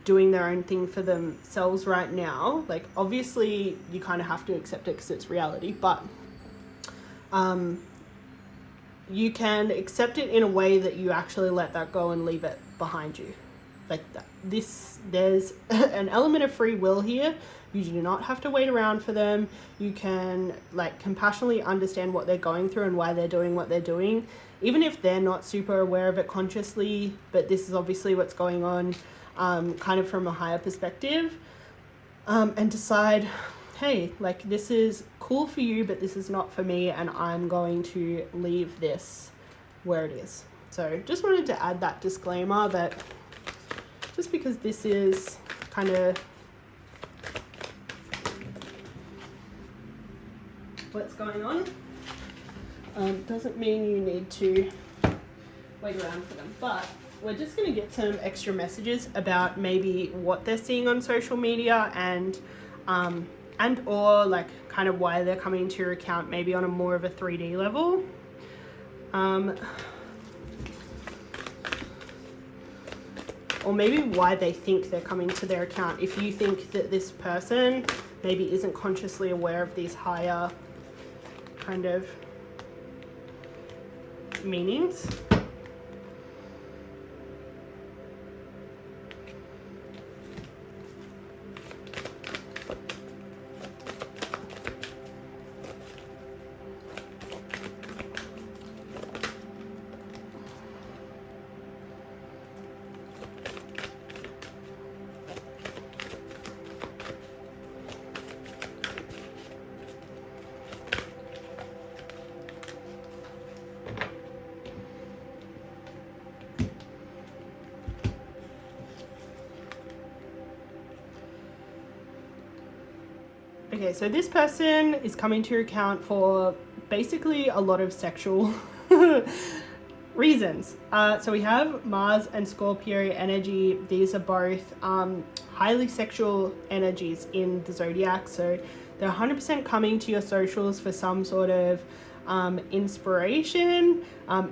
doing their own thing for themselves right now, like obviously you kind of have to accept it because it's reality, but you can accept it in a way that you actually let that go and leave it behind you. Like that. There's an element of free will here. You do not have to wait around for them. You can like compassionately understand what they're going through and why they're doing what they're doing, even if they're not super aware of it consciously, but this is obviously what's going on, kind of from a higher perspective, and decide, hey, like this is cool for you, but this is not for me, and I'm going to leave this where it is. So just wanted to add that disclaimer that just because this is kind of what's going on, doesn't mean you need to wait around for them. But we're just going to get some extra messages about maybe what they're seeing on social media and or like kind of why they're coming into your account, maybe on a more of a 3D level. Or maybe why they think they're coming to their account. If you think that this person maybe isn't consciously aware of these higher kind of meanings. Okay, so this person is coming to your account for basically a lot of sexual reasons. So we have Mars and Scorpio energy. These are both highly sexual energies in the zodiac. So they're 100% coming to your socials for some sort of inspiration.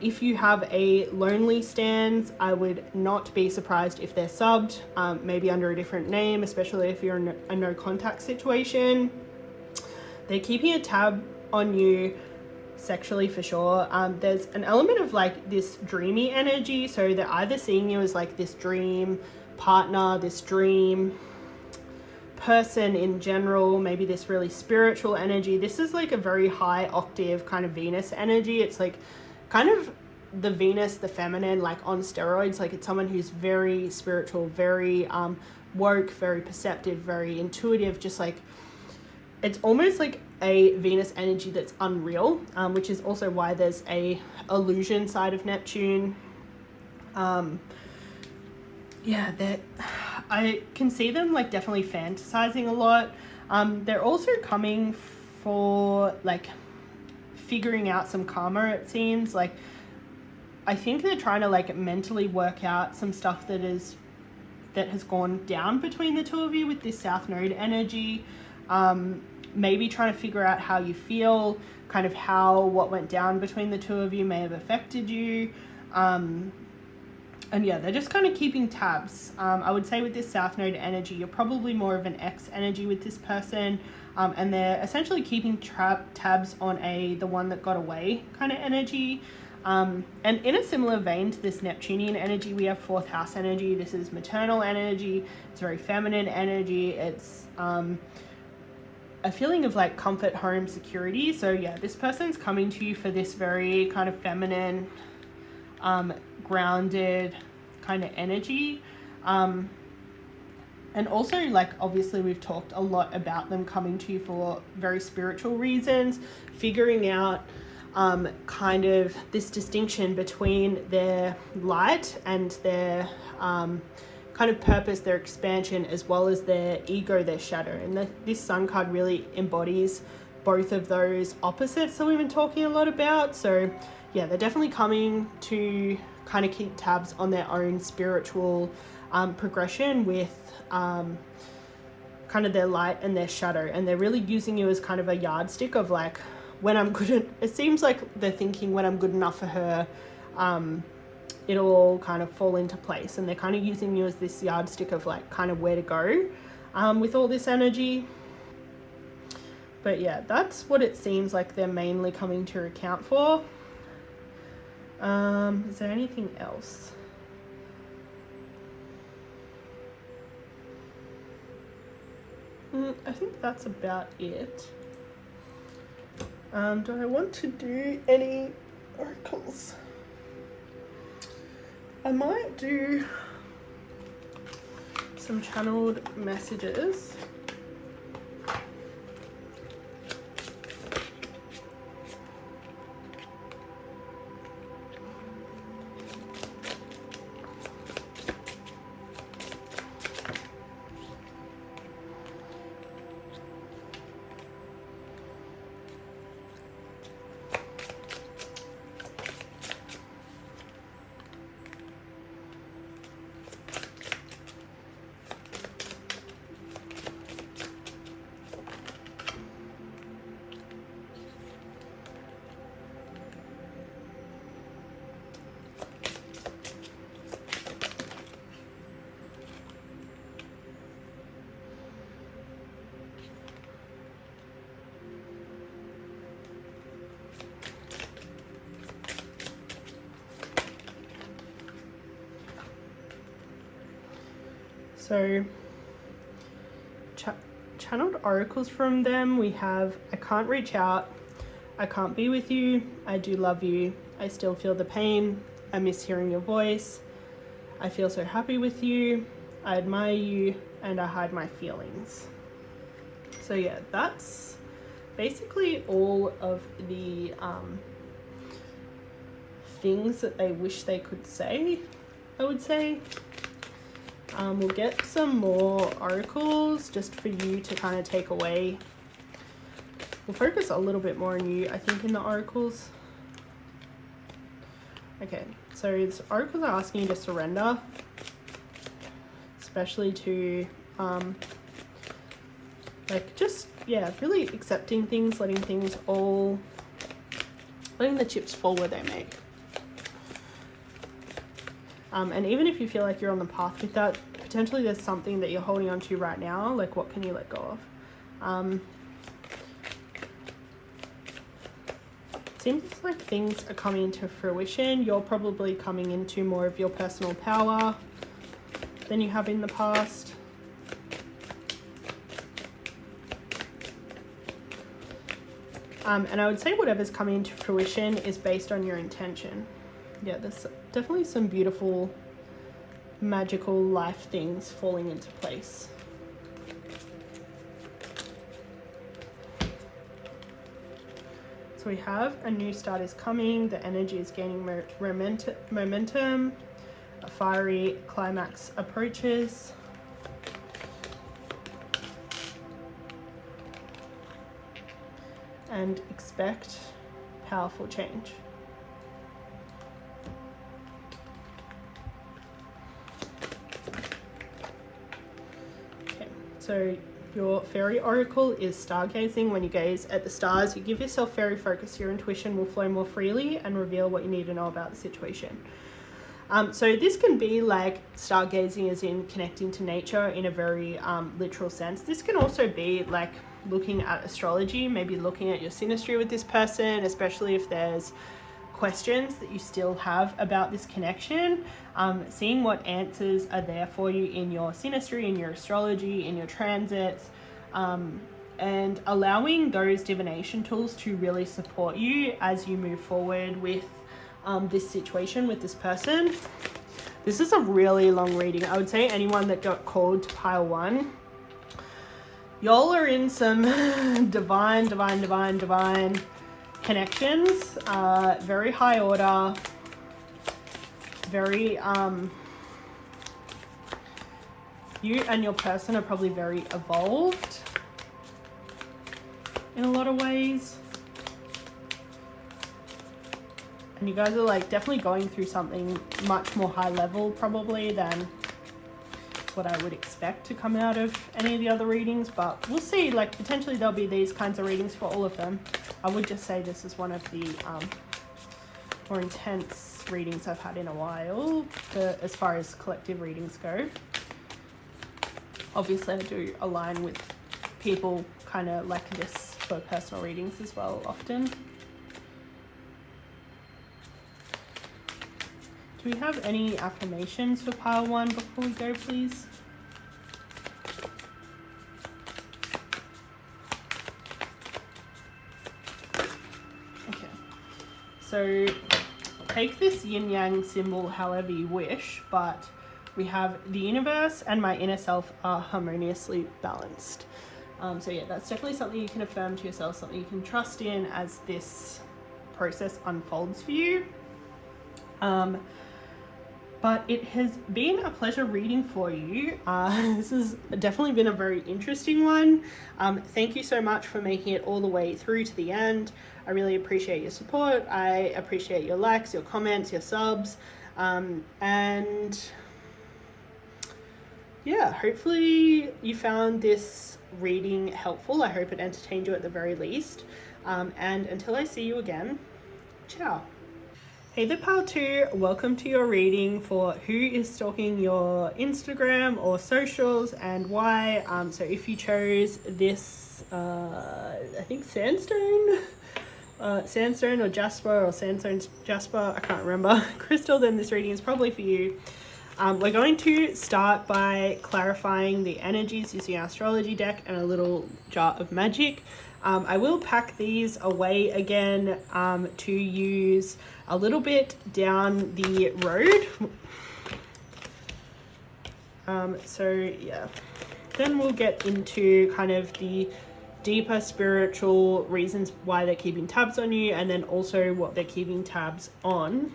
If you have a lonely stance, I would not be surprised if they're subbed, maybe under a different name, especially if you're in a no contact situation. They're keeping a tab on you sexually for sure. There's an element of like this dreamy energy. So they're either seeing you as like this dream partner, this dream person in general, maybe this really spiritual energy. This is like a very high octave kind of Venus energy. It's like kind of the Venus, the feminine, like on steroids. Like it's someone who's very spiritual, very woke, very perceptive, very intuitive, just like it's almost like a Venus energy that's unreal, which is also why there's a illusion side of Neptune. Yeah, that I can see them like definitely fantasizing a lot. They're also coming for like figuring out some karma, it seems. Like I think they're trying to like mentally work out some stuff that has gone down between the two of you with this South Node energy. Maybe trying to figure out how you feel, kind of how what went down between the two of you may have affected you. And yeah, they're just kind of keeping tabs. I would say with this South Node energy, you're probably more of an X energy with this person. And they're essentially keeping tabs on the one that got away kind of energy. And in a similar vein to this Neptunian energy, we have fourth house energy. This is maternal energy. It's very feminine energy. It's a feeling of like comfort, home, security. So yeah, this person's coming to you for this very kind of feminine, grounded kind of energy. And also, like, obviously we've talked a lot about them coming to you for very spiritual reasons, figuring out kind of this distinction between their light and their kind of purpose, their expansion, as well as their ego, their shadow. And this Sun card really embodies both of those opposites that we've been talking a lot about. So yeah, they're definitely coming to kind of keep tabs on their own spiritual progression with kind of their light and their shadow. And they're really using you as kind of a yardstick of like, when I'm good, it seems like they're thinking when I'm good enough for her, it'll all kind of fall into place. And they're kind of using you as this yardstick of like kind of where to go with all this energy. But yeah, that's what it seems like they're mainly coming to account for. Is there anything else? I think that's about it. Do I want to do any oracles? I might do some channeled messages. So channeled oracles from them, we have, I can't reach out, I can't be with you, I do love you, I still feel the pain, I miss hearing your voice, I feel so happy with you, I admire you, and I hide my feelings. So yeah, that's basically all of the things that they wish they could say, I would say. We'll get some more oracles just for you to kind of take away. We'll focus a little bit more on you, I think, in the oracles. Okay, so the oracles are asking you to surrender, especially to, like, just, yeah, really accepting things, letting the chips fall where they may. And even if you feel like you're on the path with that, potentially there's something that you're holding on to right now, like what can you let go of? Seems like things are coming into fruition. You're probably coming into more of your personal power than you have in the past. And I would say whatever's coming into fruition is based on your intention. Yeah, there's definitely some beautiful, magical life things falling into place. So we have a new start is coming, the energy is gaining momentum, a fiery climax approaches. And expect powerful change. So Your fairy oracle is stargazing. When you gaze at the stars, you give yourself fairy focus. Your intuition will flow more freely and reveal what you need to know about the situation. So this can be like stargazing as in connecting to nature in a very literal sense. This can also be like looking at astrology, maybe looking at your synastry with this person, especially if there's questions that you still have about this connection, seeing what answers are there for you in your synastry, in your astrology, in your transits, and allowing those divination tools to really support you as you move forward with this situation with this person. This is a really long reading. I would say anyone that got called to pile 1, y'all are in some divine connections, very high order, very you and your person are probably very evolved in a lot of ways, and you guys are like definitely going through something much more high level probably than what I would expect to come out of any of the other readings, but we'll see. Like potentially there'll be these kinds of readings for all of them. I would just say this is one of the more intense readings I've had in a while as far as collective readings go. Obviously I do align with people kind of like this for personal readings as well often. Do we have any affirmations for pile 1 before we go, please? Okay. So take this yin-yang symbol however you wish, but we have the universe and my inner self are harmoniously balanced. So yeah, that's definitely something you can affirm to yourself, something you can trust in as this process unfolds for you. But it has been a pleasure reading for you. This has definitely been a very interesting one. Thank you so much for making it all the way through to the end. I really appreciate your support. I appreciate your likes, your comments, your subs. And yeah, hopefully you found this reading helpful. I hope it entertained you at the very least. And until I see you again, ciao. Hey there, pile 2, welcome to your reading for who is stalking your Instagram or socials and why. So if you chose this, I think sandstone or jasper or sandstone jasper, I can't remember, crystal, then this reading is probably for you. We're going to start by clarifying the energies using our astrology deck and a little jar of magic. I will pack these away again to use a little bit down the road. So yeah, then we'll get into kind of the deeper spiritual reasons why they're keeping tabs on you, and then also what they're keeping tabs on.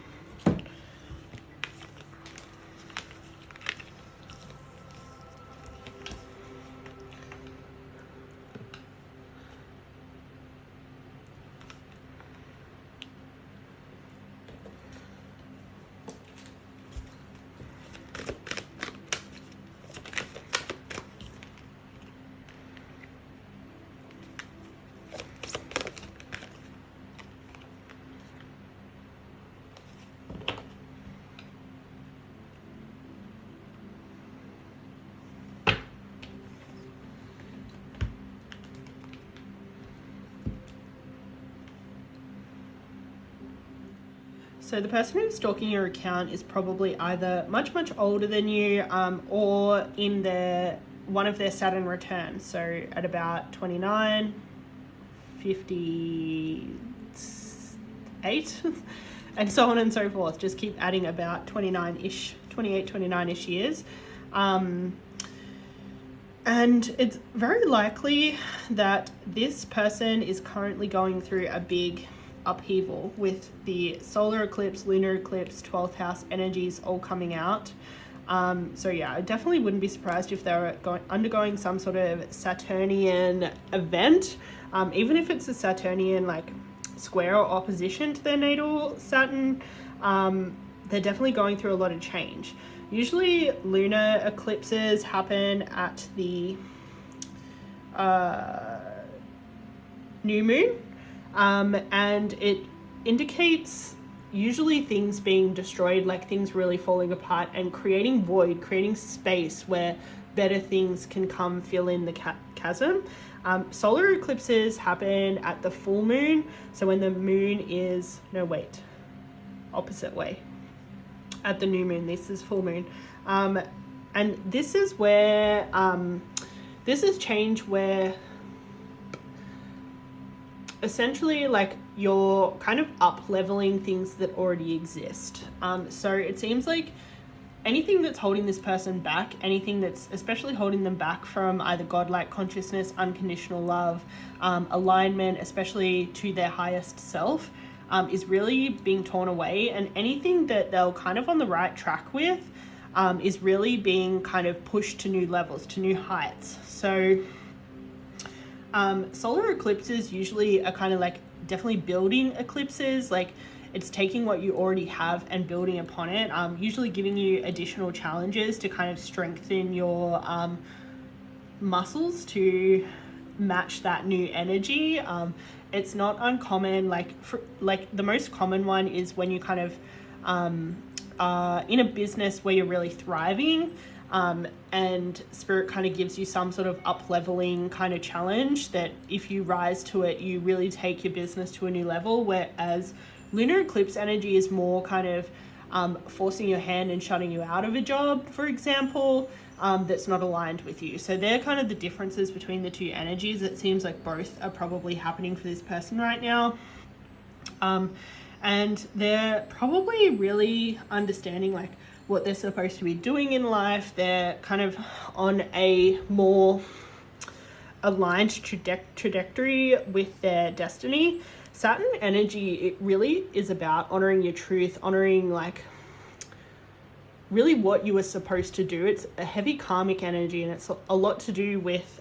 So the person who's stalking your account is probably either much older than you, or in one of their Saturn returns. So at about 29, 58, and so on and so forth. Just keep adding about 29-ish, 28, 29-ish years. And it's very likely that this person is currently going through a big upheaval with the solar eclipse, lunar eclipse, 12th house energies all coming out. So yeah, I definitely wouldn't be surprised if they're undergoing some sort of Saturnian event, even if it's a Saturnian like square or opposition to their natal Saturn. They're definitely going through a lot of change. Usually lunar eclipses happen at the new moon, and it indicates usually things being destroyed, like things really falling apart, and creating void, creating space where better things can come fill in the chasm. Solar eclipses happen at the full moon, so when the moon is, no wait, opposite way, at the new moon. This is full moon, and this is where this is change where essentially like you're kind of up leveling things that already exist. So it seems like anything that's holding this person back, anything that's especially holding them back from either godlike consciousness, unconditional love, alignment, especially to their highest self, is really being torn away. And anything that they're kind of on the right track with is really being kind of pushed to new levels, to new heights. So solar eclipses usually are kind of like definitely building eclipses, like it's taking what you already have and building upon it, usually giving you additional challenges to kind of strengthen your muscles to match that new energy. It's not uncommon, like the most common one is when you kind of in a business where you're really thriving, and spirit kind of gives you some sort of up-leveling kind of challenge that if you rise to it, you really take your business to a new level, whereas lunar eclipse energy is more kind of forcing your hand and shutting you out of a job, for example, that's not aligned with you. So they're kind of the differences between the two energies. It seems like both are probably happening for this person right now. And they're probably really understanding like what they're supposed to be doing in life. They're kind of on a more aligned trajectory with their destiny. Saturn energy, it really is about honoring your truth, honoring like really what you were supposed to do. It's a heavy karmic energy, and it's a lot to do with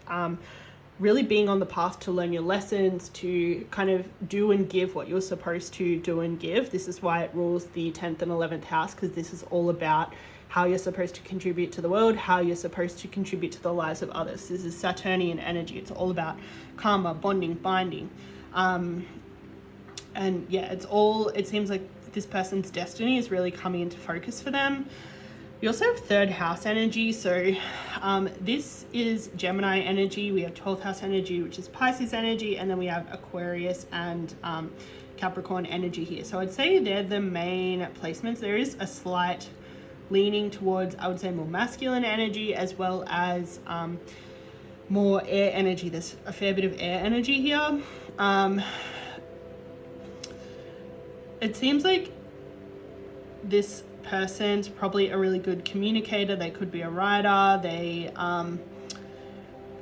really being on the path to learn your lessons, to kind of do and give what you're supposed to do and give. This is why it rules the 10th and 11th house, because this is all about how you're supposed to contribute to the world, how you're supposed to contribute to the lives of others. This is Saturnian energy. It's all about karma, bonding, binding. And yeah, it seems like this person's destiny is really coming into focus for them. We also have third house energy. So this is Gemini energy. We have 12th house energy, which is Pisces energy. And then we have Aquarius and Capricorn energy here. So I'd say they're the main placements. There is a slight leaning towards, I would say, more masculine energy, as well as more air energy. There's a fair bit of air energy here. It seems like this person's probably a really good communicator. They could be a writer. They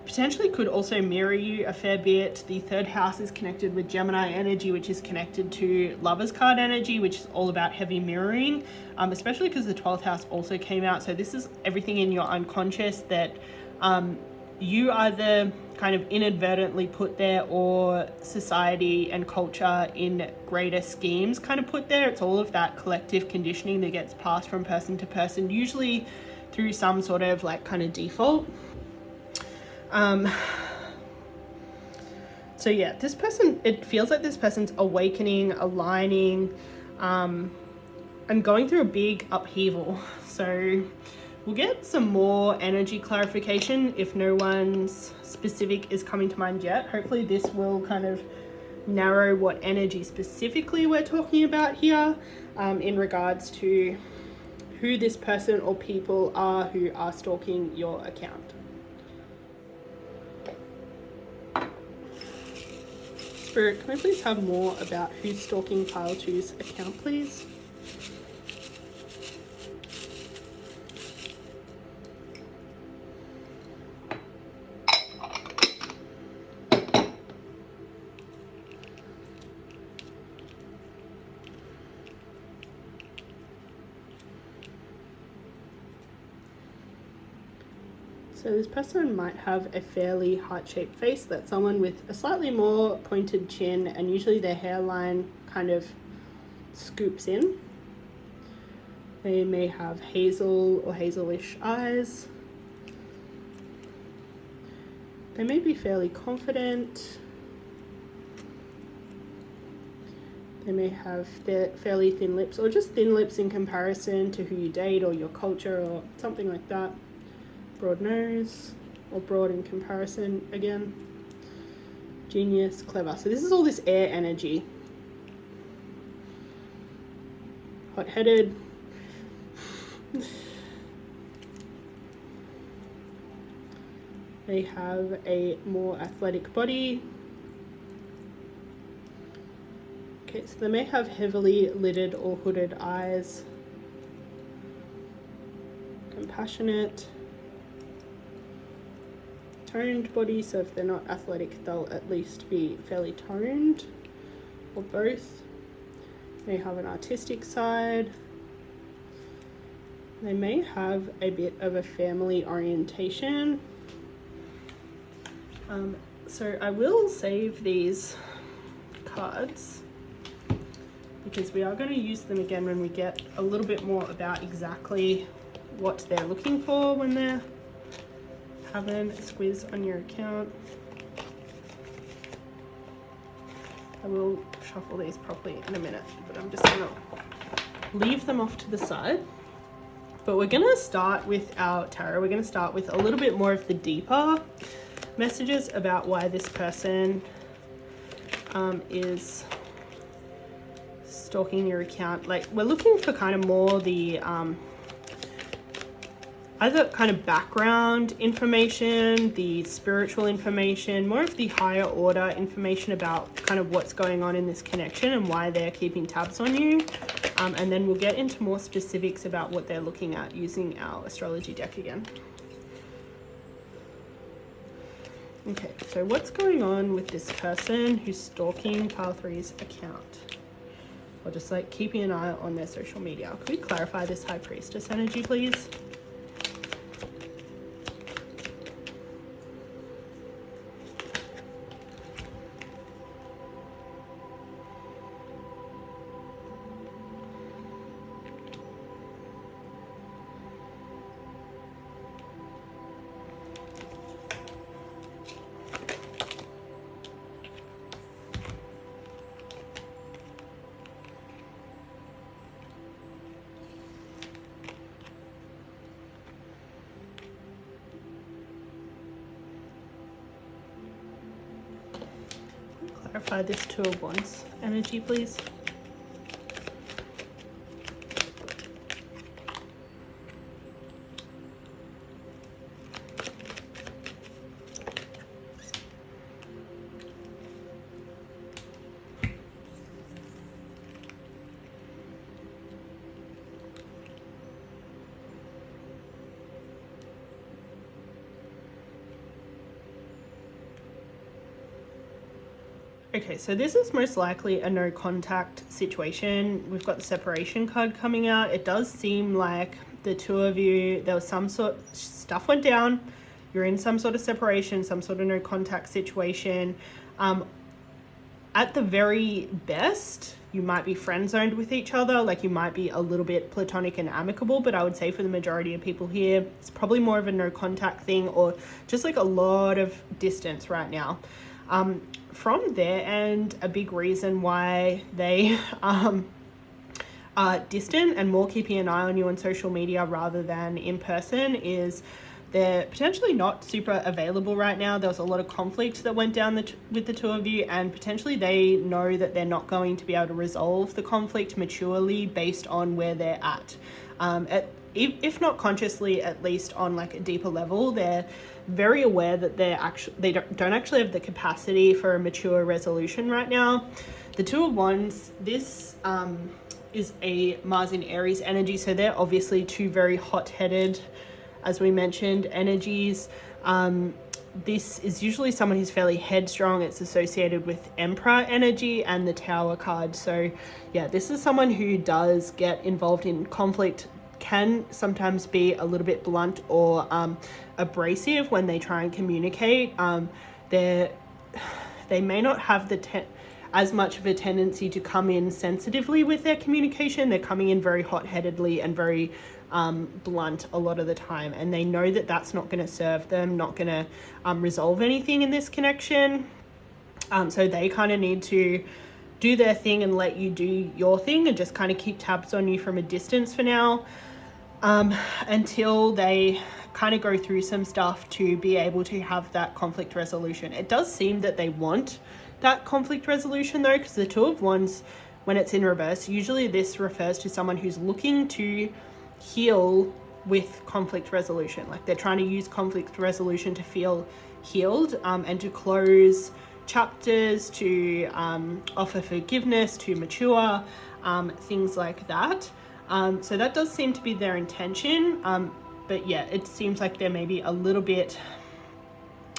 potentially could also mirror you a fair bit. The third house is connected with Gemini energy, which is connected to Lover's card energy, which is all about heavy mirroring, especially because the 12th house also came out. So this is everything in your unconscious that you either kind of inadvertently put there, or society and culture in greater schemes kind of put there. It's all of that collective conditioning that gets passed from person to person, usually through some sort of like kind of default. So yeah, this person, it feels like this person's awakening, aligning, and going through a big upheaval. So we'll get some more energy clarification if no one's specific is coming to mind yet. Hopefully this will kind of narrow what energy specifically we're talking about here, in regards to who this person or people are who are stalking your account. Spirit, can I please have more about who's stalking Pile 2's account, please? So this person might have a fairly heart-shaped face. That's someone with a slightly more pointed chin, and usually their hairline kind of scoops in. They may have hazel or hazelish eyes. They may be fairly confident. They may have fairly thin lips, or just thin lips in comparison to who you date or your culture or something like that. Broad nose, or broad in comparison again. Genius, clever. So this is all this air energy. Hot-headed. They have a more athletic body. Okay, so they may have heavily lidded or hooded eyes. Compassionate. Toned body, so if they're not athletic, they'll at least be fairly toned, or both. They have an artistic side. They may have a bit of a family orientation. So I will save these cards because we are going to use them again when we get a little bit more about exactly what they're looking for when they're having a squiz on your account. I will shuffle these properly in a minute, but I'm just going to leave them off to the side. But we're going to start with our tarot. We're going to start with a little bit more of the deeper messages about why this person is stalking your account. Like, we're looking for kind of more the either kind of background information, the spiritual information, more of the higher order information about kind of what's going on in this connection and why they're keeping tabs on you. And then we'll get into more specifics about what they're looking at using our astrology deck again. Okay, so what's going on with this person who's stalking Pile 3's account? Or just like keeping an eye on their social media. Could we clarify this High Priestess energy, please? Clarify this Two of Wands energy, please. Okay, so this is most likely a no contact situation. We've got the separation card coming out. It does seem like the two of you, there was some sort, stuff went down. You're in some sort of separation, some sort of no contact situation. At the very best, you might be friend zoned with each other. Like, you might be a little bit platonic and amicable, but I would say for the majority of people here, it's probably more of a no contact thing, or just like a lot of distance right now. From there, and a big reason why they are distant and more keeping an eye on you on social media rather than in person is they're potentially not super available right now. There was a lot of conflict that went down with the two of you, and potentially they know that they're not going to be able to resolve the conflict maturely based on where they're at. If not consciously, at least on like a deeper level, they're very aware that they don't actually have the capacity for a mature resolution right now. The Two of Wands, this is a Mars in Aries energy, so they're obviously two very hot-headed, as we mentioned, energies. This is usually someone who's fairly headstrong. It's associated with Emperor energy and the Tower card. So yeah, this is someone who does get involved in conflict, can sometimes be a little bit blunt or abrasive when they try and communicate. They may not have as much of a tendency to come in sensitively with their communication. They're coming in very hot-headedly and very blunt a lot of the time, and they know that that's not going to serve them, not going to resolve anything in this connection. So they kind of need to do their thing and let you do your thing and just kind of keep tabs on you from a distance for now, until they kind of go through some stuff to be able to have that conflict resolution. It does seem that they want that conflict resolution though, because the Two of Wands, when it's in reverse, usually this refers to someone who's looking to heal with conflict resolution. Like they're trying to use conflict resolution to feel healed, and to close chapters, to offer forgiveness, to mature, things like that. So that does seem to be their intention, but yeah, it seems like they're maybe a little bit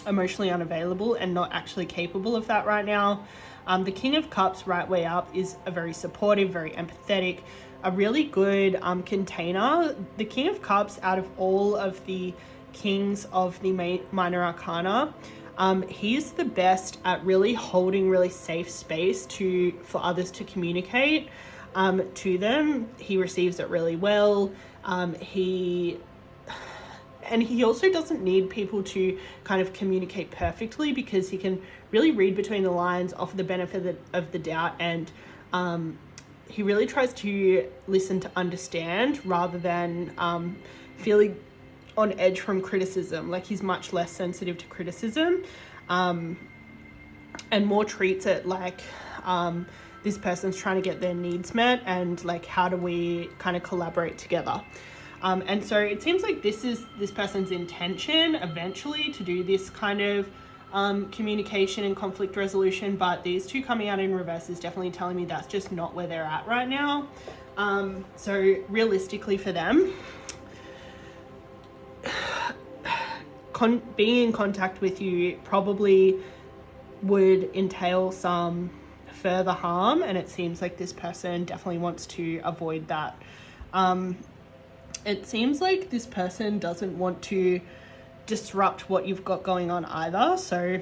emotionally unavailable and not actually capable of that right now. The King of Cups right way up is a very supportive, very empathetic, a really good container. The King of Cups, out of all of the kings of the minor arcana, he's the best at really holding really safe space for others to communicate to them. He receives it really well. He also doesn't need people to kind of communicate perfectly, because he can really read between the lines, offer the benefit of the doubt, and he really tries to listen to understand rather than feeling on edge from criticism. Like he's much less sensitive to criticism, and more treats it like this person's trying to get their needs met, and like, how do we kind of collaborate together? And so it seems like this is this person's intention eventually to do this kind of communication and conflict resolution, but these two coming out in reverse is definitely telling me that's just not where they're at right now. So realistically for them, being in contact with you probably would entail some further harm, and it seems like this person definitely wants to avoid that. It seems like this person doesn't want to disrupt what you've got going on either. So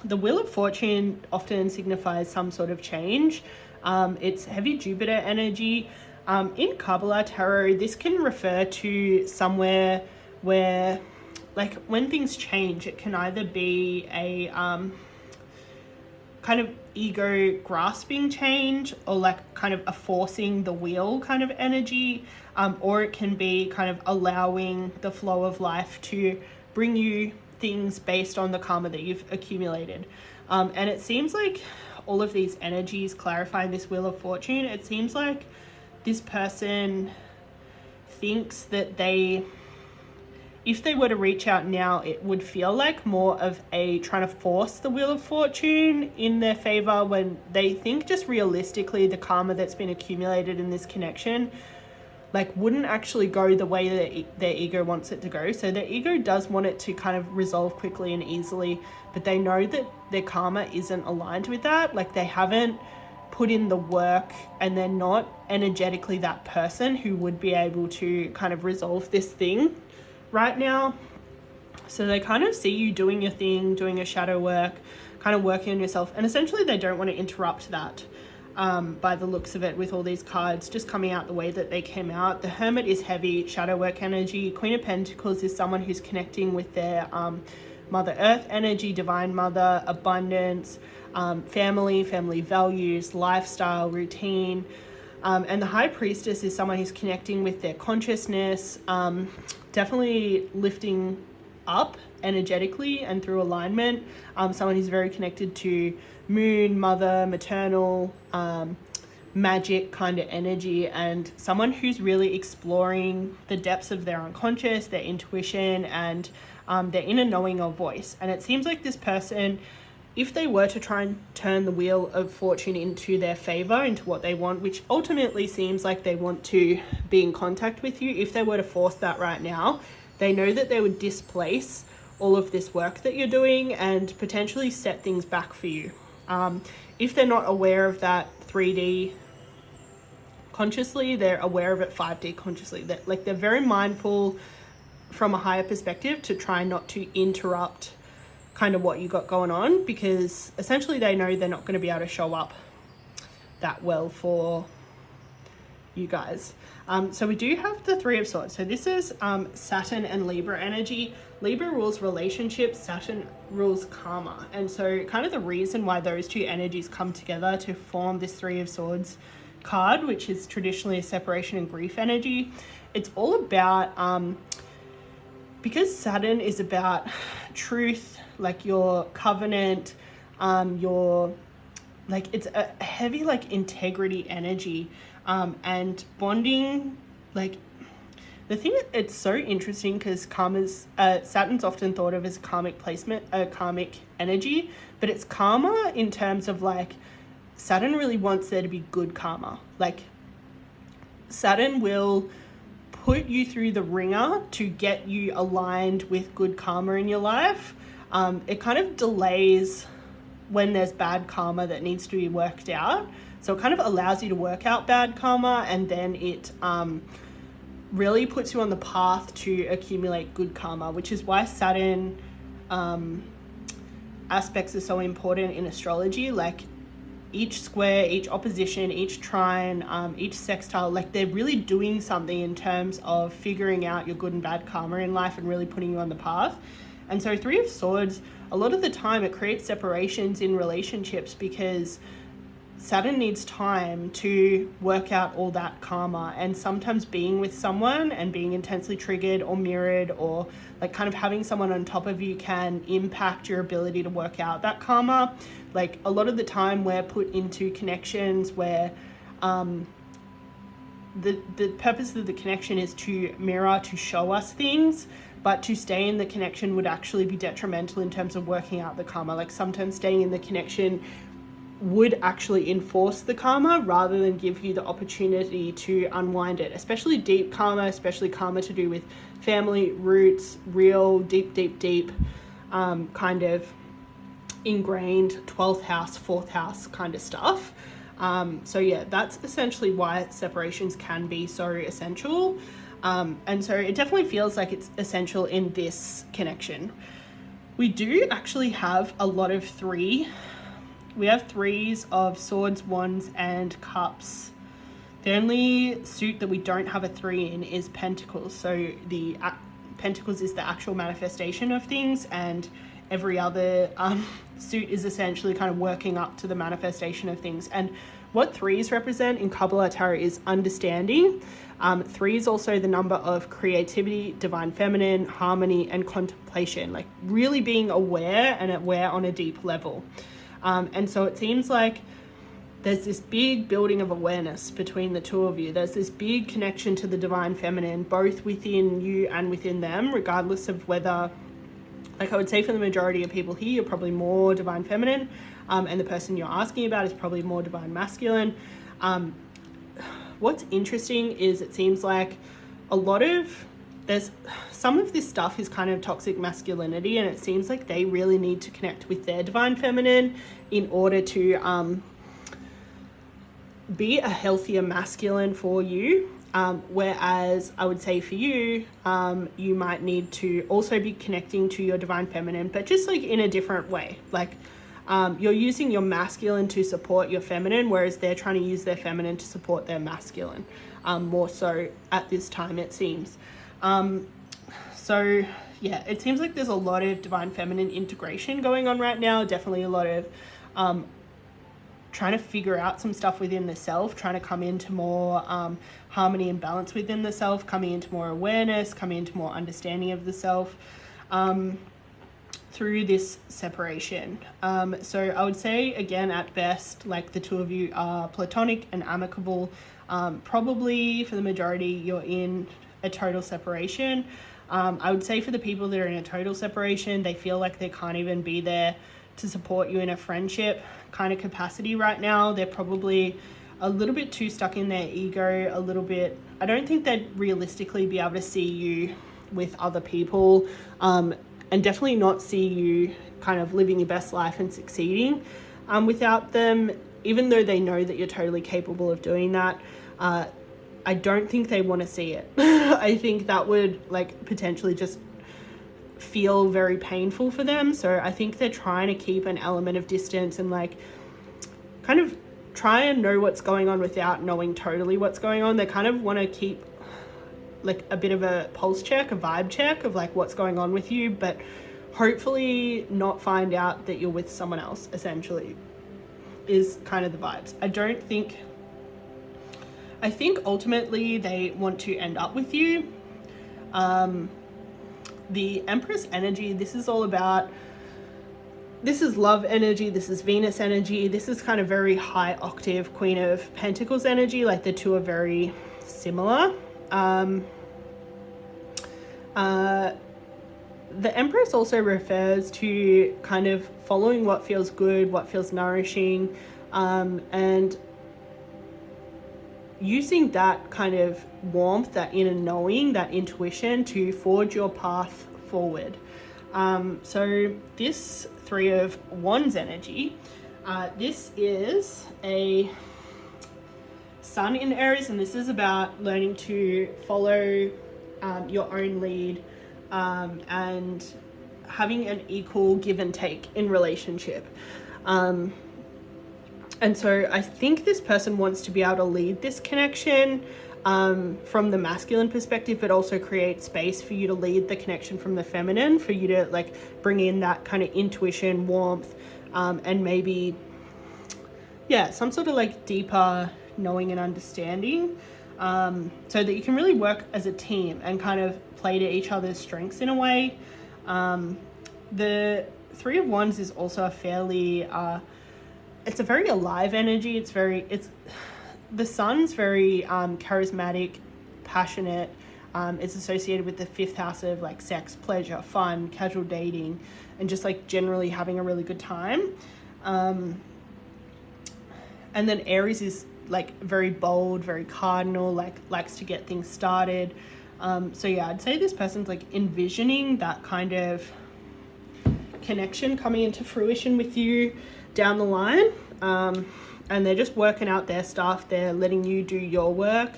the Wheel of Fortune often signifies some sort of change. It's heavy Jupiter energy. In Kabbalah Tarot, this can refer to somewhere where, like, when things change, it can either be a kind of ego grasping change, or like kind of a forcing the wheel kind of energy, or it can be kind of allowing the flow of life to bring you things based on the karma that you've accumulated. And it seems like all of these energies clarifying this Wheel of Fortune, it seems like this person thinks that if they were to reach out now, it would feel like more of a trying to force the Wheel of Fortune in their favor, when they think just realistically the karma that's been accumulated in this connection like wouldn't actually go the way that their ego wants it to go. So their ego does want it to kind of resolve quickly and easily, but they know that their karma isn't aligned with that. Like they haven't put in the work, and they're not energetically that person who would be able to kind of resolve this thing right now. So they kind of see you doing your thing, doing your shadow work, kind of working on yourself, and essentially they don't want to interrupt that, by the looks of it, with all these cards just coming out the way that they came out. The Hermit is heavy shadow work energy. Queen of Pentacles is someone who's connecting with their Mother Earth energy, Divine Mother, abundance, family values, lifestyle, routine. And the High Priestess is someone who's connecting with their consciousness, definitely lifting up energetically and through alignment. Someone who's very connected to moon, mother, maternal, magic kind of energy, and someone who's really exploring the depths of their unconscious, their intuition, and their inner knowing or voice. And it seems like this person, if they were to try and turn the Wheel of Fortune into their favor, into what they want, which ultimately seems like they want to be in contact with you, if they were to force that right now, they know that they would displace all of this work that you're doing and potentially set things back for you. If they're not aware of that 3D consciously, they're aware of it 5D consciously. They're very mindful from a higher perspective to try not to interrupt kind of what you got going on, because essentially they know they're not going to be able to show up that well for you guys. So we do have the Three of Swords. So this is Saturn and Libra energy. Libra rules relationships, Saturn rules karma. And so kind of the reason why those two energies come together to form this Three of Swords card, which is traditionally a separation and grief energy, it's all about, because Saturn is about truth, like your covenant, your, like, it's a heavy, like, integrity energy, and bonding, like, the thing, it's so interesting because karma's, Saturn's often thought of as a karmic placement, a karmic energy, but it's karma in terms of, like, Saturn really wants there to be good karma. Like, Saturn will put you through the ringer to get you aligned with good karma in your life. It kind of delays when there's bad karma that needs to be worked out. So it kind of allows you to work out bad karma, and then it really puts you on the path to accumulate good karma, which is why Saturn aspects are so important in astrology. Like, each square, each opposition, each trine, each sextile, like, they're really doing something in terms of figuring out your good and bad karma in life and really putting you on the path. And so Three of Swords, a lot of the time it creates separations in relationships because Saturn needs time to work out all that karma, and sometimes being with someone and being intensely triggered or mirrored, or like kind of having someone on top of you can impact your ability to work out that karma. Like, a lot of the time we're put into connections where the purpose of the connection is to mirror, to show us things, but to stay in the connection would actually be detrimental in terms of working out the karma. Like, sometimes staying in the connection would actually enforce the karma rather than give you the opportunity to unwind it, especially deep karma, especially karma to do with family roots, real deep kind of ingrained 12th house, 4th house kind of stuff. So yeah, that's essentially why separations can be so essential. And so it definitely feels like it's essential in this connection. We do actually have a lot of three. We have threes of swords, wands, and cups. The only suit that we don't have a three in is pentacles. So the pentacles is the actual manifestation of things, and every other suit is essentially kind of working up to the manifestation of things. And what threes represent in Kabbalah Tarot is understanding. Three is also the number of creativity, divine feminine, harmony, and contemplation, like really being aware and aware on a deep level. And so it seems like there's this big building of awareness between the two of you. There's this big connection to the divine feminine, both within you and within them, regardless of whether, like, I would say for the majority of people here, you're probably more divine feminine, and the person you're asking about is probably more divine masculine. What's interesting is it seems like there's some of this stuff is kind of toxic masculinity, and it seems like they really need to connect with their divine feminine in order to be a healthier masculine for you. Whereas I would say for you, you might need to also be connecting to your divine feminine, but just like in a different way. Like, you're using your masculine to support your feminine, whereas they're trying to use their feminine to support their masculine, more so at this time, it seems. So yeah, it seems like there's a lot of divine feminine integration going on right now. Definitely a lot of trying to figure out some stuff within the self, trying to come into more harmony and balance within the self, coming into more awareness, coming into more understanding of the self through this separation. So I would say, again, at best, like, the two of you are platonic and amicable. Probably for the majority, you're in a total separation. I would say for the people that are in a total separation, they feel like they can't even be there to support you in a friendship kind of capacity right now. They're probably a little bit too stuck in their ego, a little bit. I don't think they'd realistically be able to see you with other people, and definitely not see you kind of living your best life and succeeding without them, even though they know that you're totally capable of doing that. I don't think they want to see it. I think that would, like, potentially just feel very painful for them. So I think they're trying to keep an element of distance and, like, kind of try and know what's going on without knowing totally what's going on. They kind of want to keep like a bit of a pulse check, a vibe check of like what's going on with you, but hopefully not find out that you're with someone else, essentially, is kind of the vibes. I think ultimately they want to end up with you. The Empress energy, this is all about, this is love energy, this is Venus energy, this is kind of very high octave Queen of Pentacles energy, like the two are very similar. The Empress also refers to kind of following what feels good, what feels nourishing, and using that kind of warmth, that inner knowing, that intuition to forge your path forward. So this Three of Wands energy, this is a Sun in Aries, and this is about learning to follow your own lead, and having an equal give and take in relationship. And so I think this person wants to be able to lead this connection from the masculine perspective, but also create space for you to lead the connection from the feminine, for you to like bring in that kind of intuition, warmth, and maybe, yeah, some sort of like deeper knowing and understanding, so that you can really work as a team and kind of play to each other's strengths in a way. The Three of Wands is also a fairly, it's a very alive energy. The Sun's very charismatic, passionate. It's associated with the 5th house of like sex, pleasure, fun, casual dating, and just like generally having a really good time. And then Aries is like very bold, very cardinal, like likes to get things started. So yeah, I'd say this person's like envisioning that kind of connection coming into fruition with you down the line. And they're just working out their stuff. They're letting you do your work,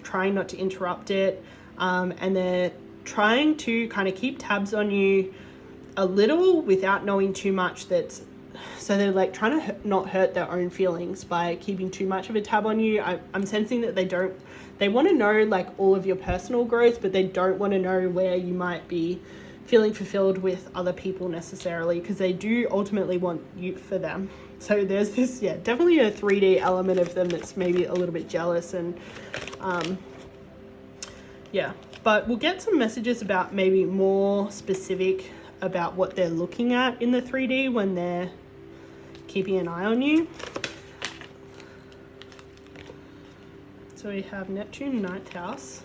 trying not to interrupt it. And they're trying to kind of keep tabs on you a little without knowing too much. So they're like trying to not hurt their own feelings by keeping too much of a tab on you. I'm sensing that they want to know like all of your personal growth, but they don't want to know where you might be feeling fulfilled with other people necessarily, because they do ultimately want you for them. So there's this, yeah, definitely a 3D element of them that's maybe a little bit jealous, and yeah, but we'll get some messages about maybe more specific about what they're looking at in the 3D when they're keeping an eye on you. So we have Neptune, 9th house.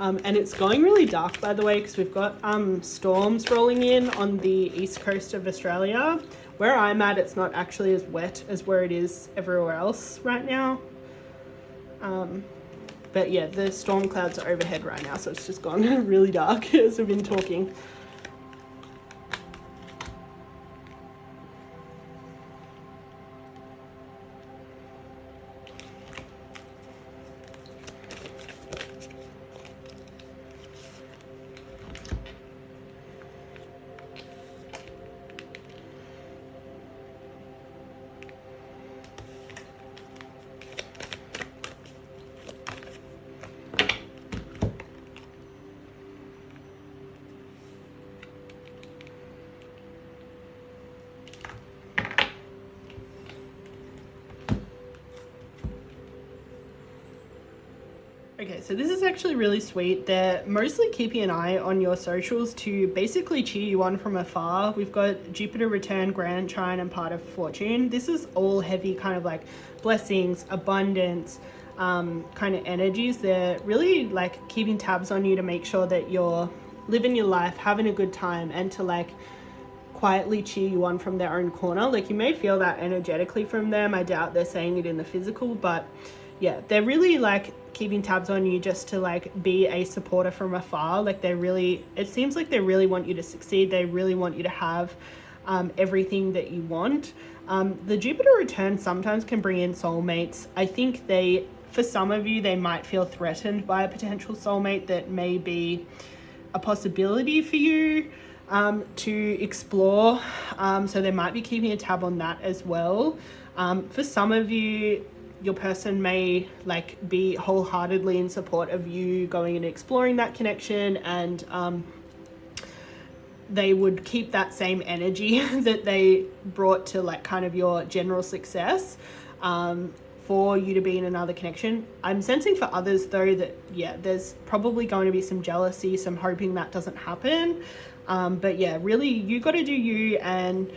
And it's going really dark, by the way, because we've got storms rolling in on the east coast of Australia. Where I'm at, it's not actually as wet as where it is everywhere else right now. But yeah, the storm clouds are overhead right now, so it's just gone really dark as we've been talking. Okay, so this is actually really sweet. They're mostly keeping an eye on your socials to basically cheer you on from afar. We've got Jupiter return, Grand Trine, and part of Fortune. This is all heavy kind of like blessings, abundance, kind of energies. They're really like keeping tabs on you to make sure that you're living your life, having a good time, and to like quietly cheer you on from their own corner. Like you may feel that energetically from them. I doubt they're saying it in the physical, but yeah, they're really like keeping tabs on you just to like be a supporter from afar. Like it seems like they really want you to succeed. They really want you to have everything that you want. The Jupiter return sometimes can bring in soulmates. I think for some of you, they might feel threatened by a potential soulmate that may be a possibility for you. to explore. So they might be keeping a tab on that as well. For some of you, your person may like be wholeheartedly in support of you going and exploring that connection, and they would keep that same energy that they brought to like kind of your general success for you to be in another connection. I'm sensing for others though that, yeah, there's probably going to be some jealousy, some hoping that doesn't happen. But yeah, really you got to do you, and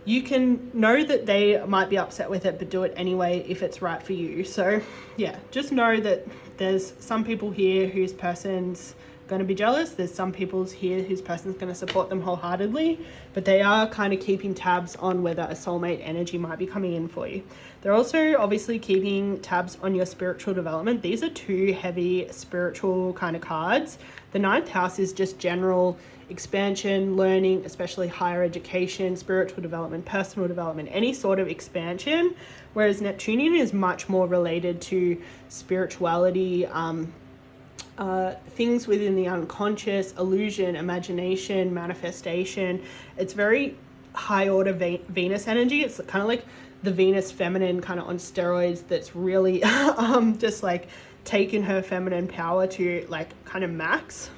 you can know that they might be upset with it, but do it anyway if it's right for you. So yeah, just know that there's some people here whose person's going to be jealous. There's some people here whose person's going to support them wholeheartedly, but they are kind of keeping tabs on whether a soulmate energy might be coming in for you. They're also obviously keeping tabs on your spiritual development. These are two heavy spiritual kind of cards. The ninth house is just general expansion, learning, especially higher education, spiritual development, personal development, any sort of expansion, whereas Neptunian is much more related to spirituality, things within the unconscious, illusion, imagination, manifestation. It's very high order Venus energy. It's kind of like the Venus feminine kind of on steroids, that's really just like taken her feminine power to like kind of max.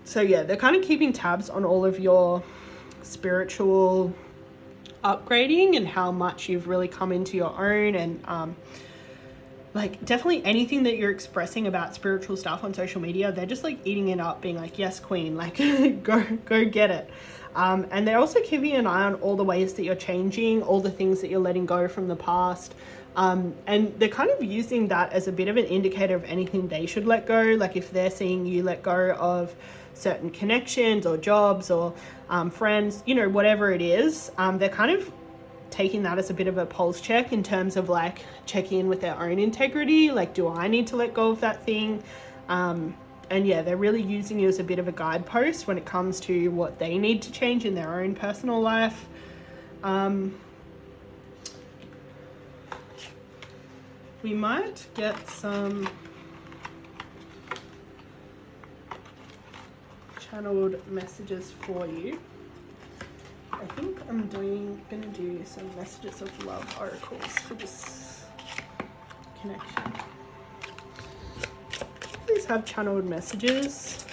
So yeah, they're kind of keeping tabs on all of your spiritual upgrading and how much you've really come into your own, and like definitely anything that you're expressing about spiritual stuff on social media, they're just like eating it up, being like, yes, queen, like go get it. And they're also keeping an eye on all the ways that you're changing, all the things that you're letting go from the past. And they're kind of using that as a bit of an indicator of anything they should let go. Like if they're seeing you let go of certain connections or jobs or friends, you know, whatever it is, they're kind of taking that as a bit of a pulse check in terms of like checking in with their own integrity. Like, do I need to let go of that thing? And yeah, they're really using you as a bit of a guidepost when it comes to what they need to change in their own personal life. We might get some channeled messages for you. I think I'm gonna do some messages of love oracles for this connection. Please have channeled messages.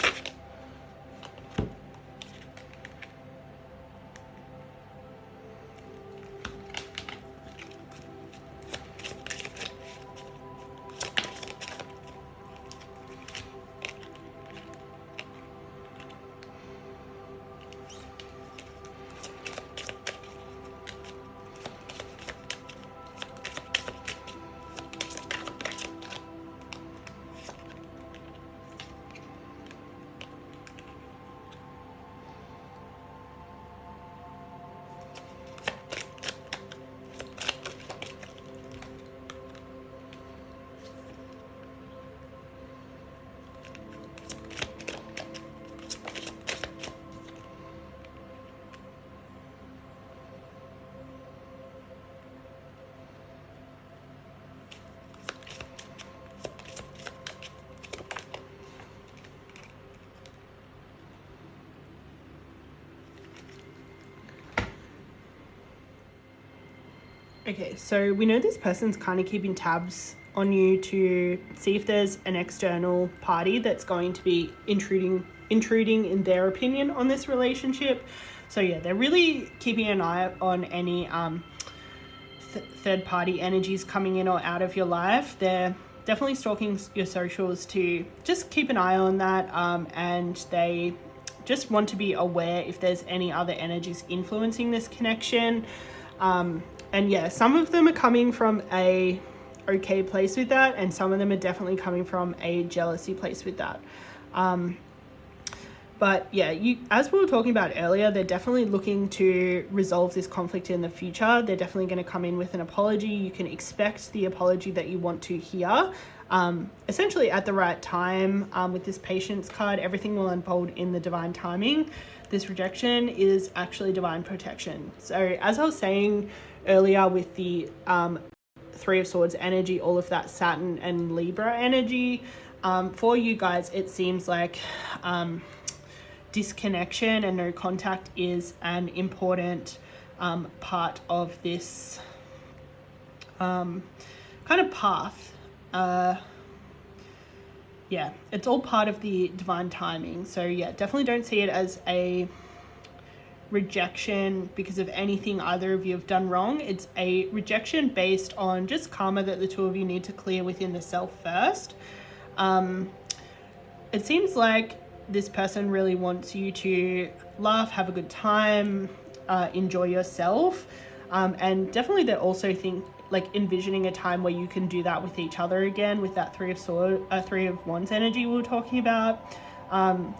Okay, so we know this person's kind of keeping tabs on you to see if there's an external party that's going to be intruding in their opinion on this relationship. So yeah, they're really keeping an eye on any third party energies coming in or out of your life. They're definitely stalking your socials to just keep an eye on that, and they just want to be aware if there's any other energies influencing this connection. And yeah, some of them are coming from a okay place with that, and some of them are definitely coming from a jealousy place with that. But yeah, as we were talking about earlier, they're definitely looking to resolve this conflict in the future. They're definitely going to come in with an apology. You can expect the apology that you want to hear. Essentially at the right time. With this patience card, everything will unfold in the divine timing. This rejection is actually divine protection. So as I was saying earlier with the Three of Swords energy, all of that Saturn and Libra energy, for you guys, it seems like disconnection and no contact is an important part of this kind of path. Yeah, it's all part of the divine timing. So yeah, definitely don't see it as a rejection because of anything either of you have done wrong. It's a rejection based on just karma that the two of you need to clear within the self first. It seems like this person really wants you to laugh, have a good time, enjoy yourself, and definitely they're also envisioning a time where you can do that with each other again, with that Three of Wands energy we were talking about.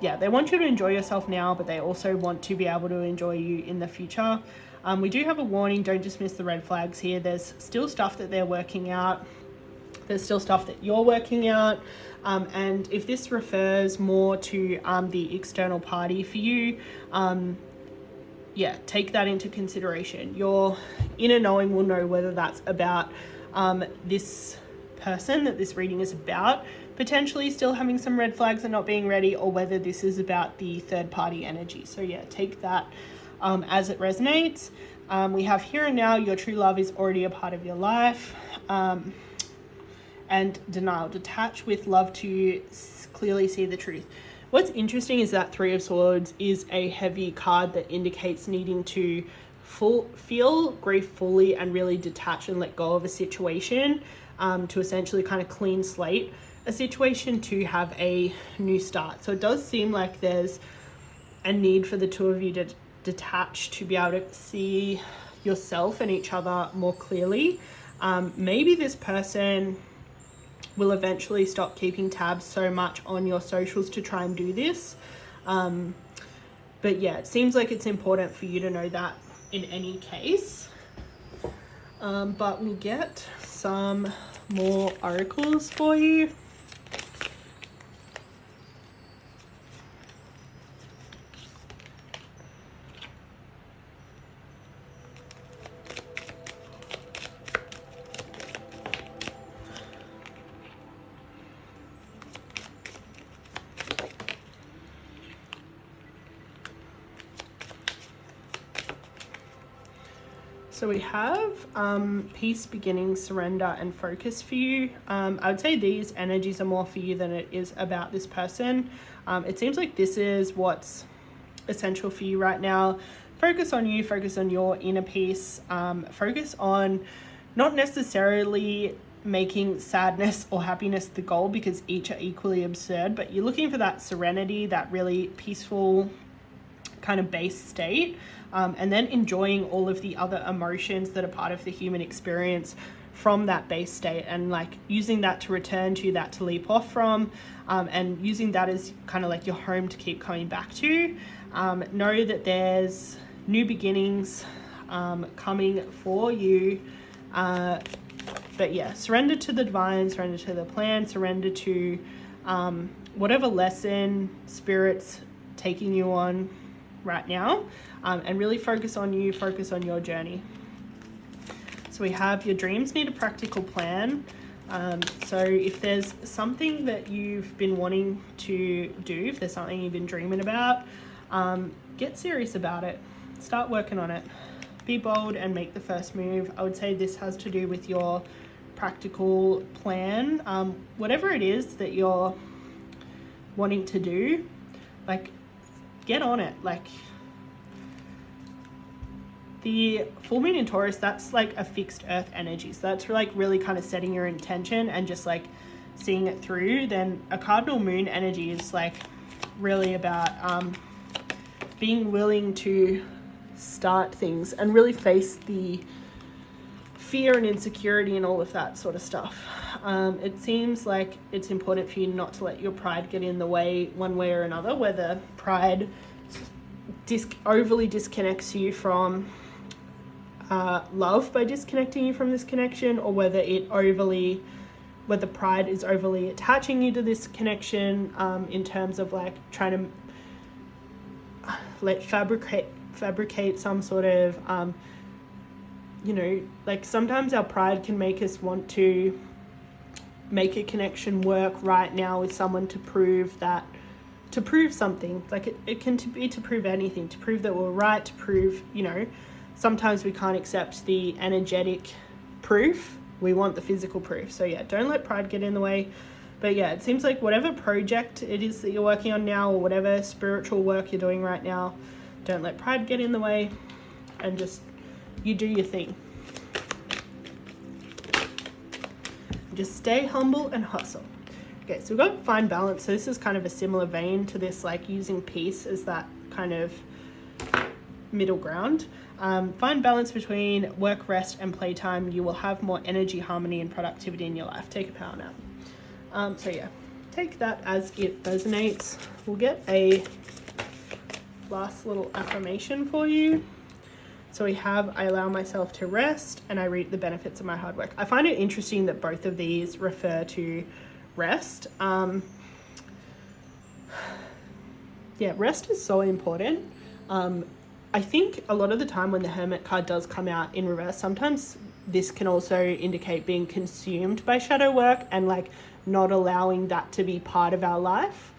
Yeah, they want you to enjoy yourself now, but they also want to be able to enjoy you in the future. We do have a warning, don't dismiss the red flags here. There's still stuff that they're working out. There's still stuff that you're working out. And if this refers more to the external party for you, yeah, take that into consideration. Your inner knowing will know whether that's about this person that this reading is about, potentially still having some red flags and not being ready, or whether this is about the third party energy. So yeah, take that as it resonates. We have here and now, your true love is already a part of your life. And denial, detach with love to clearly see the truth. What's interesting is that Three of Swords is a heavy card that indicates needing to feel grief fully and really detach and let go of a situation, to essentially kind of clean slate a situation to have a new start. So it does seem like there's a need for the two of you to detach, to be able to see yourself and each other more clearly. Maybe this person will eventually stop keeping tabs so much on your socials to try and do this. But yeah, it seems like it's important for you to know that in any case. But we'll get some more oracles for you. So we have peace, beginning, surrender, and focus for you. I would say these energies are more for you than it is about this person. It seems like this is what's essential for you right now. Focus on you, focus on your inner peace, focus on not necessarily making sadness or happiness the goal, because each are equally absurd, but you're looking for that serenity, that really peaceful kind of base state, and then enjoying all of the other emotions that are part of the human experience from that base state, and like using that to return to, that to leap off from, and using that as kind of like your home to keep coming back to. Know that there's new beginnings coming for you, but yeah, surrender to the divine, surrender to the plan, surrender to whatever lesson spirit's taking you on right now, and really focus on you, focus on your journey. So we have your dreams need a practical plan. So if there's something that you've been wanting to do, if there's something you've been dreaming about, get serious about it. Start working on it. Be bold and make the first move. I would say this has to do with your practical plan. Whatever it is that you're wanting to do, like, get on it. Like, the full moon in Taurus, that's like a fixed earth energy. So that's like really kind of setting your intention and just like seeing it through. Then a cardinal moon energy is like really about being willing to start things and really face the fear and insecurity and all of that sort of stuff. It seems like it's important for you not to let your pride get in the way one way or another, whether pride overly disconnects you from love by disconnecting you from this connection, or whether pride is overly attaching you to this connection, in terms of like trying to fabricate some sort of like sometimes our pride can make us want to make a connection work right now with someone to prove that to prove something. Like it can be to prove anything, to prove that we're right, to prove, you know, sometimes we can't accept the energetic proof. We want the physical proof. So yeah, don't let pride get in the way. But yeah, it seems like whatever project it is that you're working on now, or whatever spiritual work you're doing right now, don't let pride get in the way, and just you do your thing. Just stay humble and hustle. Okay, so we've got find balance. So this is kind of a similar vein to this, like using peace as that kind of middle ground. Find balance between work, rest, and playtime. You will have more energy, harmony, and productivity in your life. Take a power nap. So yeah, take that as it resonates. We'll get a last little affirmation for you. So we have, I allow myself to rest and I reap the benefits of my hard work. I find it interesting that both of these refer to rest. Yeah, rest is so important. I think a lot of the time when the Hermit card does come out in reverse, sometimes this can also indicate being consumed by shadow work and like not allowing that to be part of our life.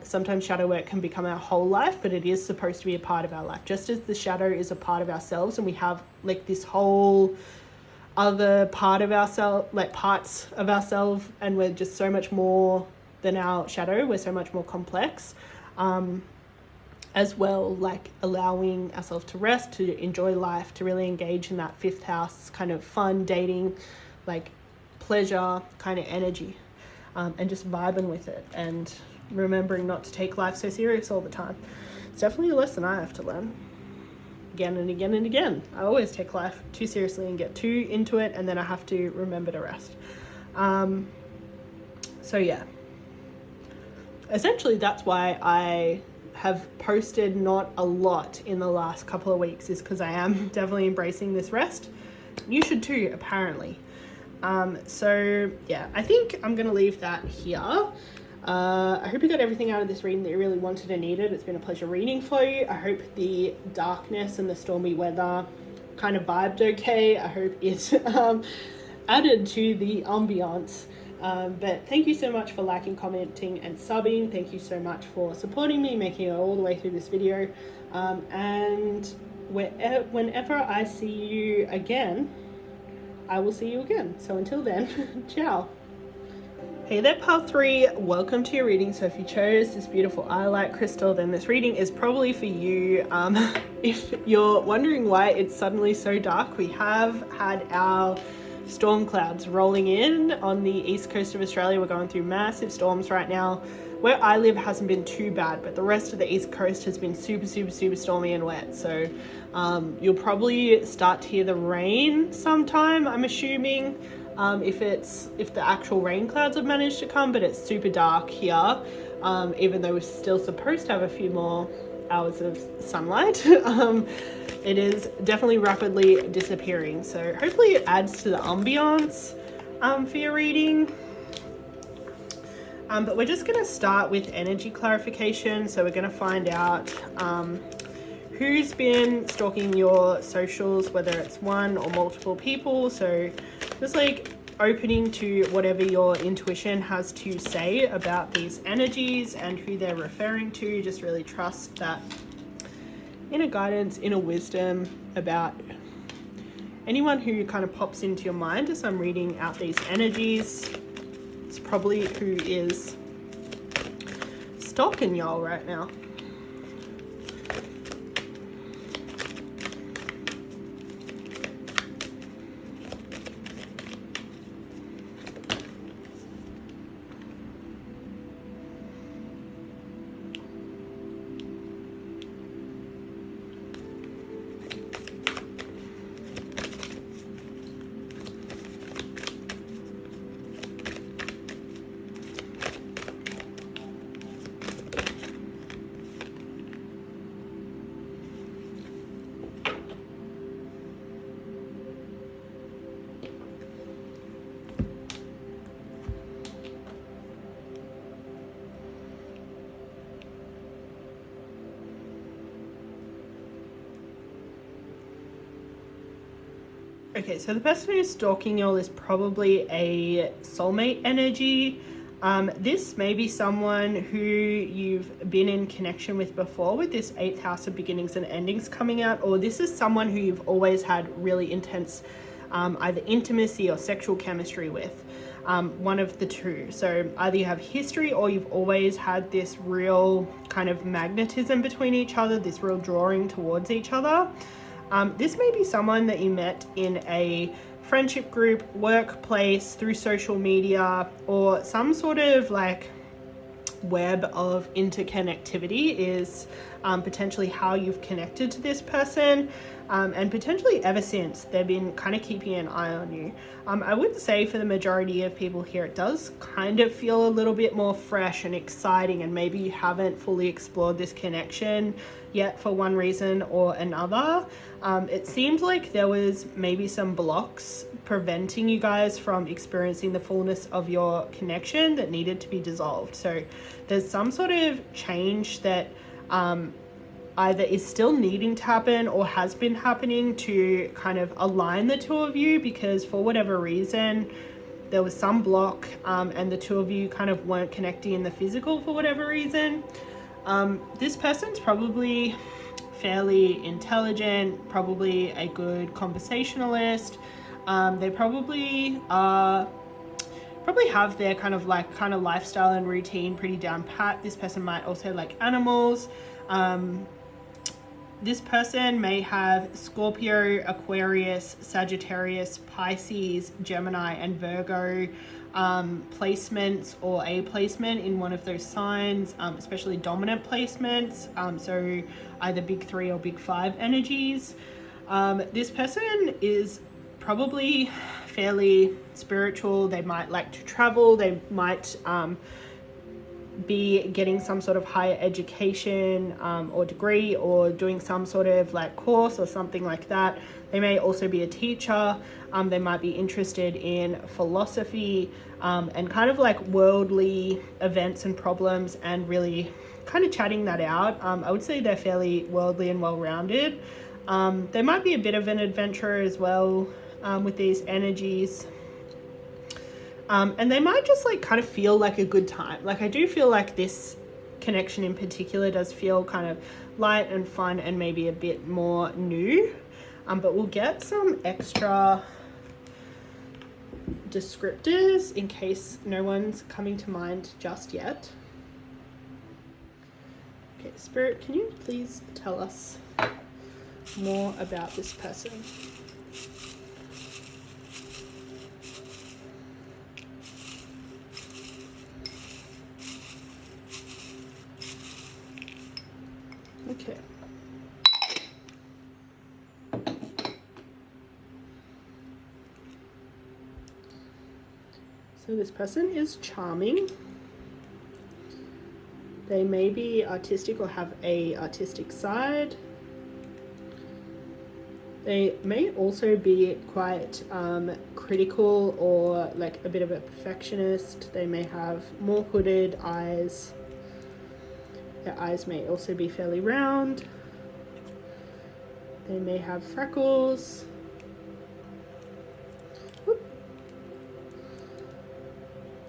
Sometimes shadow work can become our whole life, but it is supposed to be a part of our life. Just as the shadow is a part of ourselves, and we have like this whole other part of ourselves, like parts of ourselves, and we're just so much more than our shadow. We're so much more complex. As well, like allowing ourselves to rest, to enjoy life, to really engage in that fifth house kind of fun, dating, like pleasure kind of energy, and just vibing with it and remembering not to take life so serious all the time. It's definitely a lesson I have to learn again and again and again. I always take life too seriously and get too into it, and then I have to remember to rest. So yeah, essentially that's why I have posted not a lot in the last couple of weeks, is because I am definitely embracing this rest. You should too, apparently. So yeah, I think I'm gonna leave that here. I hope you got everything out of this reading that you really wanted and needed. It's been a pleasure reading for you. I hope the darkness and the stormy weather kind of vibed okay. I hope it added to the ambiance. But thank you so much for liking, commenting, and subbing. Thank you so much for supporting me, making it all the way through this video. And whenever I see you again, I will see you again. So until then, ciao. Hey there, pile 3. Welcome to your reading. So if you chose this beautiful iolite crystal, then this reading is probably for you. If you're wondering why it's suddenly so dark, we have had our storm clouds rolling in on the east coast of Australia. We're going through massive storms right now. Where I live hasn't been too bad, but the rest of the east coast has been super stormy and wet. So you'll probably start to hear the rain sometime, I'm assuming, if the actual rain clouds have managed to come, but it's super dark here, even though we're still supposed to have a few more hours of sunlight. It is definitely rapidly disappearing, so hopefully it adds to the ambiance for your reading. But we're just going to start with energy clarification. So we're going to find out who's been stalking your socials, whether it's one or multiple people. So just like opening to whatever your intuition has to say about these energies and who they're referring to. Just really trust that inner guidance, inner wisdom about anyone who kind of pops into your mind as I'm reading out these energies. It's probably who is stalking y'all right now. Okay, so the person who's stalking y'all is probably a soulmate energy. This may be someone who you've been in connection with before, with this 8th house of beginnings and endings coming out, or this is someone who you've always had really intense either intimacy or sexual chemistry with. One of the two. So either you have history or you've always had this real kind of magnetism between each other, this real drawing towards each other. This may be someone that you met in a friendship group, workplace, through social media, or some sort of like web of interconnectivity is potentially how you've connected to this person. And potentially ever since, they've been kind of keeping an eye on you. I would say for the majority of people here, it does kind of feel a little bit more fresh and exciting, and maybe you haven't fully explored this connection yet for one reason or another. It seems like there was maybe some blocks preventing you guys from experiencing the fullness of your connection that needed to be dissolved. So there's some sort of change that either is still needing to happen or has been happening to kind of align the two of you, because for whatever reason there was some block and the two of you kind of weren't connecting in the physical for whatever reason. This person's probably fairly intelligent, probably a good conversationalist. They probably have their kind of lifestyle and routine pretty down pat. This person might also like animals. This person may have Scorpio, Aquarius, Sagittarius, Pisces, Gemini, and Virgo placements, or a placement in one of those signs, especially dominant placements. So either big 3 or big 5 energies. This person is probably fairly spiritual. They might like to travel. They might be getting some sort of higher education or degree, or doing some sort of like course or something like that. They may also be a teacher. They might be interested in philosophy and kind of like worldly events and problems, and really kind of chatting that out. I would say they're fairly worldly and well-rounded. They might be a bit of an adventurer as well with these energies. And they might just like kind of feel like a good time. Like I do feel like this connection in particular does feel kind of light and fun and maybe a bit more new. But we'll get some extra descriptors in case no one's coming to mind just yet. Okay, Spirit, can you please tell us more about this person? Okay. So this person is charming. They may be artistic or have a artistic side. They may also be quite critical or like a bit of a perfectionist. They may have more hooded eyes. Their eyes may also be fairly round. They may have freckles.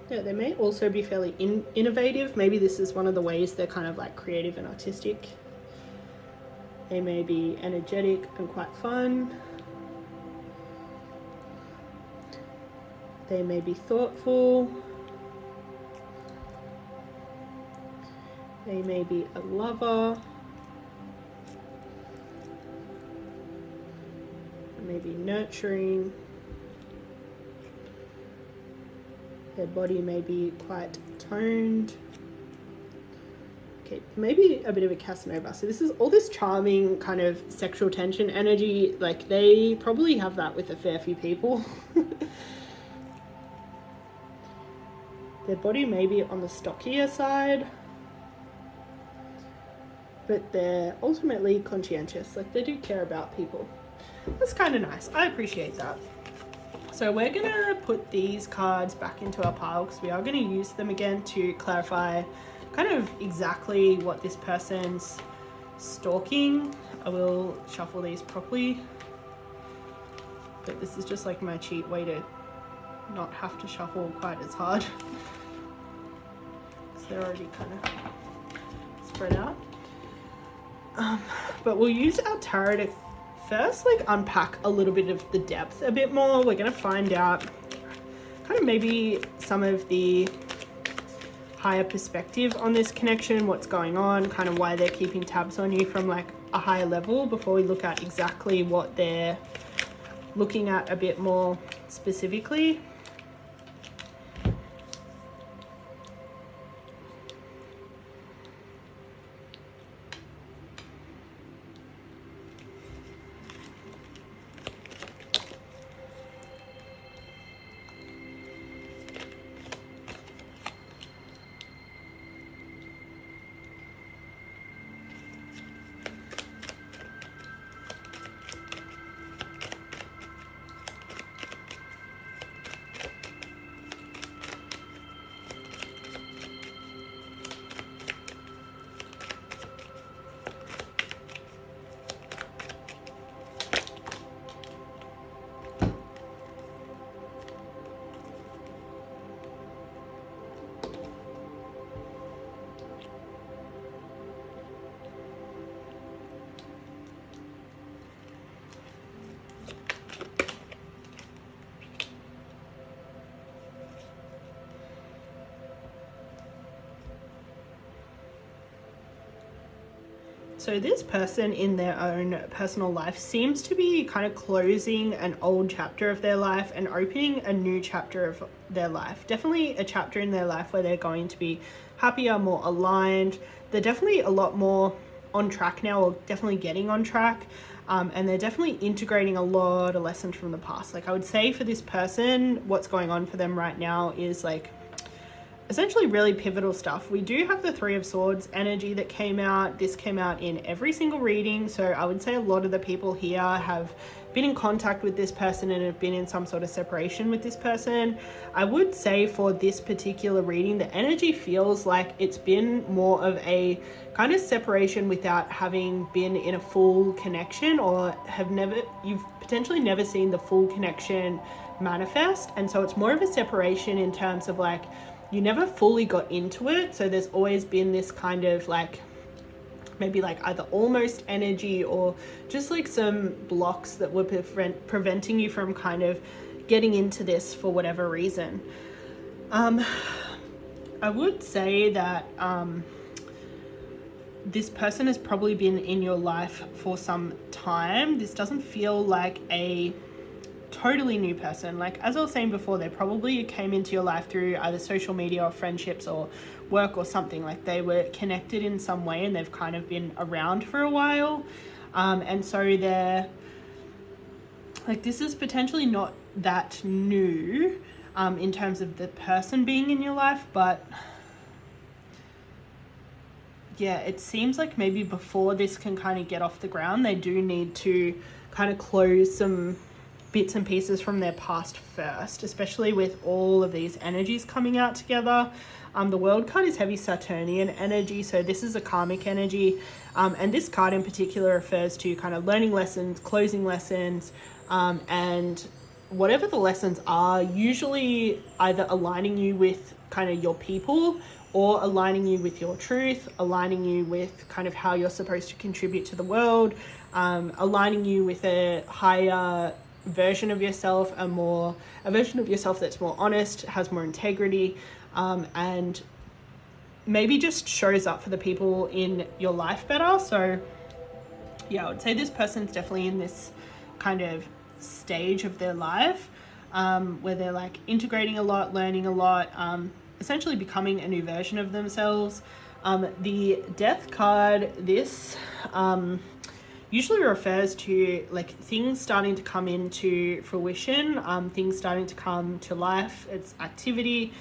Yeah, they may also be fairly innovative. Maybe this is one of the ways they're kind of like creative and artistic. They may be energetic and quite fun. They may be thoughtful. They may be a lover. They may be nurturing. Their body may be quite toned. Okay, maybe a bit of a Casanova. So this is all this charming kind of sexual tension energy. Like they probably have that with a fair few people. Their body may be on the stockier side, but they're ultimately conscientious. Like they do care about people. That's kind of nice. I appreciate that. So we're gonna put these cards back into our pile because we are gonna use them again to clarify kind of exactly what this person's stalking. I will shuffle these properly, but this is just like my cheat way to not have to shuffle quite as hard. they're already kind of spread out. But we'll use our tarot to first like unpack a little bit of the depth a bit more. We're going to find out kind of maybe some of the higher perspective on this connection, what's going on, kind of why they're keeping tabs on you from like a higher level before we look at exactly what they're looking at a bit more specifically. So this person in their own personal life seems to be kind of closing an old chapter of their life and opening a new chapter of their life. Definitely a chapter in their life where they're going to be happier, more aligned. They're definitely a lot more on track now, or definitely getting on track. And they're definitely integrating a lot of lessons from the past. Like I would say for this person, what's going on for them right now is like essentially really pivotal stuff. We do have the Three of Swords energy that came out. This came out in every single reading. So I would say a lot of the people here have been in contact with this person and have been in some sort of separation with this person. I would say for this particular reading, the energy feels like it's been more of a kind of separation without having been in a full connection, or you've potentially never seen the full connection manifest. And so it's more of a separation in terms of like, you never fully got into it. So there's always been this kind of like, maybe like either almost energy or just like some blocks that were preventing you from kind of getting into this for whatever reason. I would say that this person has probably been in your life for some time. This doesn't feel like a totally new person. Like as I was saying before, they probably came into your life through either social media or friendships or work or something. Like they were connected in some way and they've kind of been around for a while. And so they're like, this is potentially not that new in terms of the person being in your life, but yeah, it seems like maybe before this can kind of get off the ground, they do need to kind of close some bits and pieces from their past first, especially with all of these energies coming out together. The World card is heavy Saturnian energy, so this is a karmic energy. And this card in particular refers to kind of learning lessons, closing lessons, and whatever the lessons are, usually either aligning you with kind of your people or aligning you with your truth, aligning you with kind of how you're supposed to contribute to the world, aligning you with a higher version of yourself, a version of yourself that's more honest, has more integrity, and maybe just shows up for the people in your life better. So yeah, I would say this person's definitely in this kind of stage of their life where they're like integrating a lot, learning a lot, essentially becoming a new version of themselves. The Death card, this usually refers to like things starting to come into fruition, things starting to come to life. It's activity.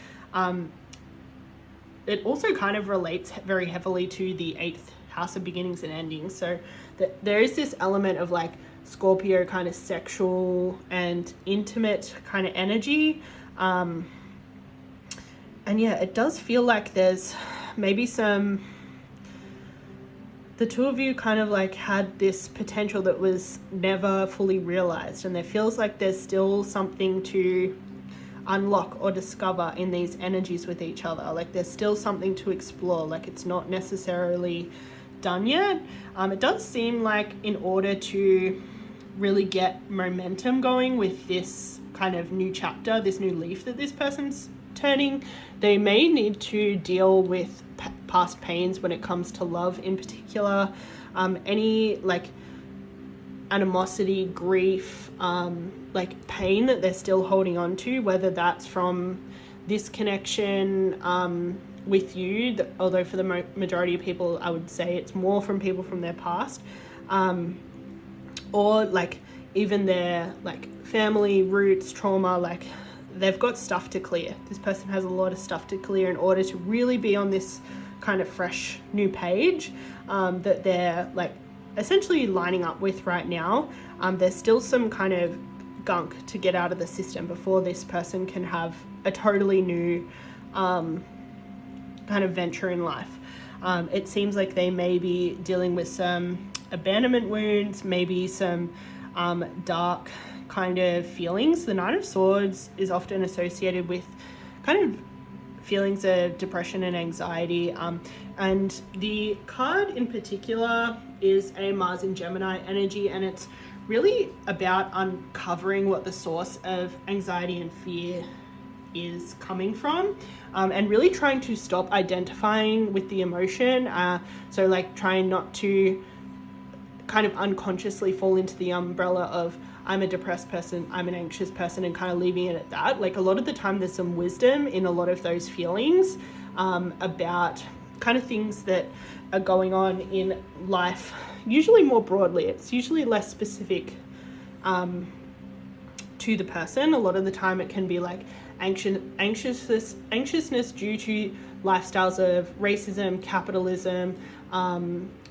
It also kind of relates very heavily to the 8th house of beginnings and endings. So there is this element of like Scorpio kind of sexual and intimate kind of energy. And yeah, it does feel like there's maybe the two of you kind of like had this potential that was never fully realized, and there feels like there's still something to unlock or discover in these energies with each other. Like there's still something to explore, like it's not necessarily done yet. It does seem like in order to really get momentum going with this kind of new chapter, this new leaf that this person's turning, they may need to deal with past pains when it comes to love in particular. Any like animosity, grief, like pain that they're still holding on to, whether that's from this connection with you, although for the majority of people I would say it's more from people from their past, or like even their like family roots, trauma, like they've got stuff to clear. This person has a lot of stuff to clear in order to really be on this kind of fresh new page that they're like essentially lining up with right now. There's still some kind of gunk to get out of the system before this person can have a totally new kind of venture in life. It seems like they may be dealing with some abandonment wounds, maybe some dark kind of feelings. The Nine of Swords is often associated with kind of feelings of depression and anxiety, and the card in particular is a Mars in Gemini energy, and it's really about uncovering what the source of anxiety and fear is coming from, and really trying to stop identifying with the emotion, so like trying not to kind of unconsciously fall into the umbrella of I'm a depressed person, I'm an anxious person, and kind of leaving it at that. Like a lot of the time there's some wisdom in a lot of those feelings about kind of things that are going on in life, usually more broadly. It's usually less specific to the person. A lot of the time it can be like anxiousness due to lifestyles of racism, capitalism,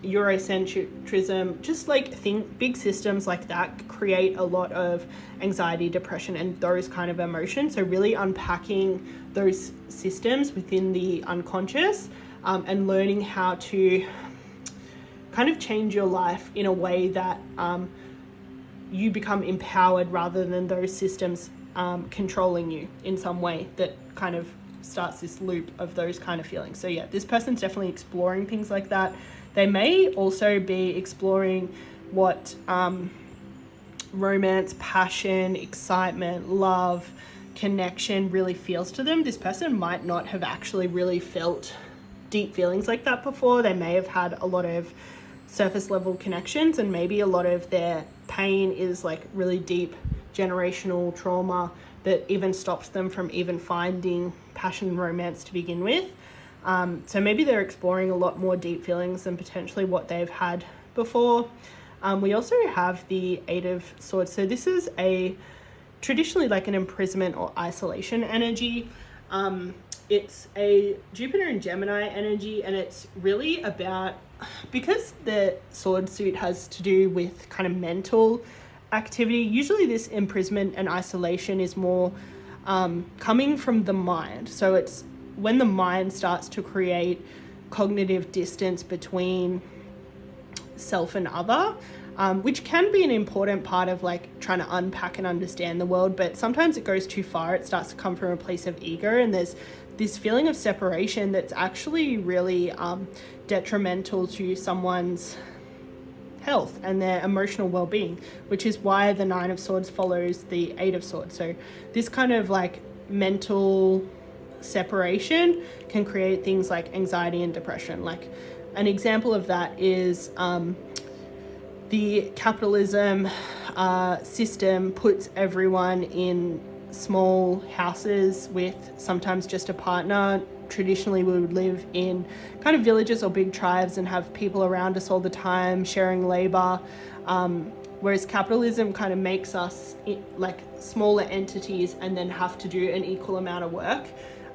Eurocentrism, just like big systems like that create a lot of anxiety, depression, and those kind of emotions. So really unpacking those systems within the unconscious, and learning how to kind of change your life in a way that you become empowered rather than those systems controlling you in some way that kind of starts this loop of those kind of feelings. So yeah, this person's definitely exploring things like that. They may also be exploring what romance, passion, excitement, love, connection really feels to them. This person might not have actually really felt deep feelings like that before. They may have had a lot of surface level connections, and maybe a lot of their pain is like really deep generational trauma that even stops them from even finding passion and romance to begin with. So maybe they're exploring a lot more deep feelings than potentially what they've had before. We also have the Eight of Swords. So this is traditionally like an imprisonment or isolation energy. It's a Jupiter and Gemini energy, and it's really about, because the sword suit has to do with kind of mental activity, usually this imprisonment and isolation is more coming from the mind. So it's when the mind starts to create cognitive distance between self and other, which can be an important part of like trying to unpack and understand the world, but sometimes it goes too far. It starts to come from a place of ego, and there's this feeling of separation that's actually really detrimental to someone's health and their emotional well-being, which is why the Nine of Swords follows the Eight of Swords. So this kind of like mental separation can create things like anxiety and depression. Like an example of that is the capitalism system puts everyone in small houses with sometimes just a partner. Traditionally we would live in kind of villages or big tribes and have people around us all the time sharing labor, whereas capitalism kind of makes us like smaller entities and then have to do an equal amount of work,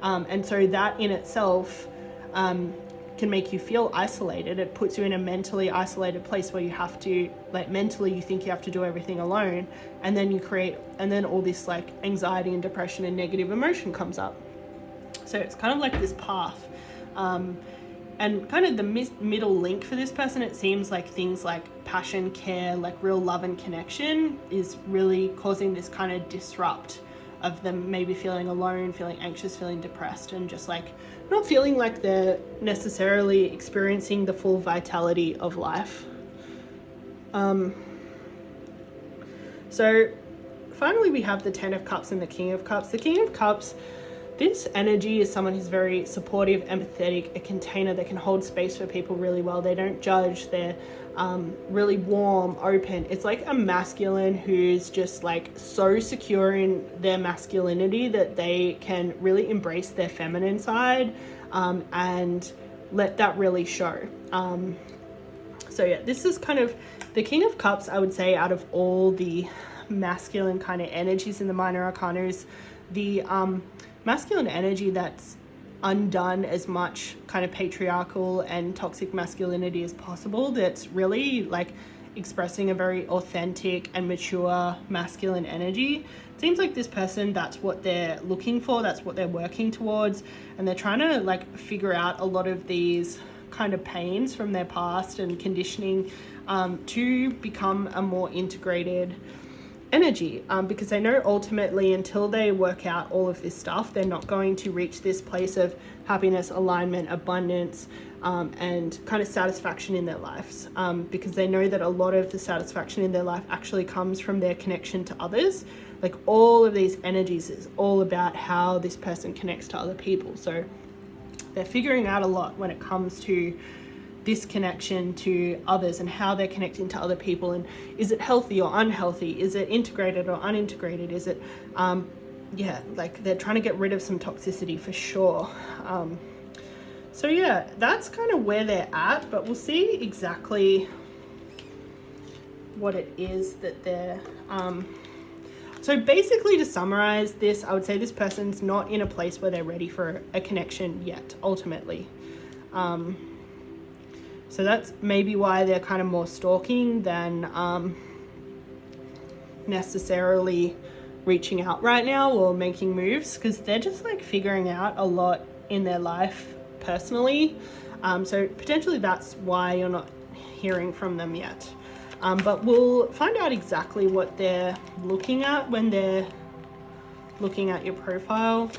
and so that in itself can make you feel isolated. It puts you in a mentally isolated place where you have to, like, mentally you think you have to do everything alone, and then all this like anxiety and depression and negative emotion comes up. So it's kind of like this path, and kind of the middle link for this person, it seems like things like passion, care, like real love and connection is really causing this kind of disrupt of them maybe feeling alone, feeling anxious, feeling depressed, and just like not feeling like they're necessarily experiencing the full vitality of life. So finally we have the Ten of Cups and the King of Cups. The King of Cups, this energy is someone who's very supportive, empathetic, a container that can hold space for people really well. They don't judge. They're really warm, open. It's like a masculine who's just like so secure in their masculinity that they can really embrace their feminine side and let that really show. So yeah, this is kind of the King of Cups, I would say, out of all the masculine kind of energies in the minor arcana, is the masculine energy that's undone as much kind of patriarchal and toxic masculinity as possible, that's really like expressing a very authentic and mature masculine energy. It seems like this person, that's what they're looking for, that's what they're working towards, and they're trying to like figure out a lot of these kind of pains from their past and conditioning to become a more integrated energy, because they know ultimately until they work out all of this stuff, they're not going to reach this place of happiness, alignment, abundance, and kind of satisfaction in their lives, because they know that a lot of the satisfaction in their life actually comes from their connection to others. Like all of these energies is all about how this person connects to other people. So they're figuring out a lot when it comes to this connection to others and how they're connecting to other people, and is it healthy or unhealthy, is it integrated or unintegrated, is it like they're trying to get rid of some toxicity for sure. So yeah, that's kind of where they're at, but we'll see exactly what it is that they're so basically, to summarize this, I would say this person's not in a place where they're ready for a connection yet, ultimately. So that's maybe why they're kind of more stalking than necessarily reaching out right now or making moves, because they're just like figuring out a lot in their life personally. So potentially that's why you're not hearing from them yet. But we'll find out exactly what they're looking at when they're looking at your profile.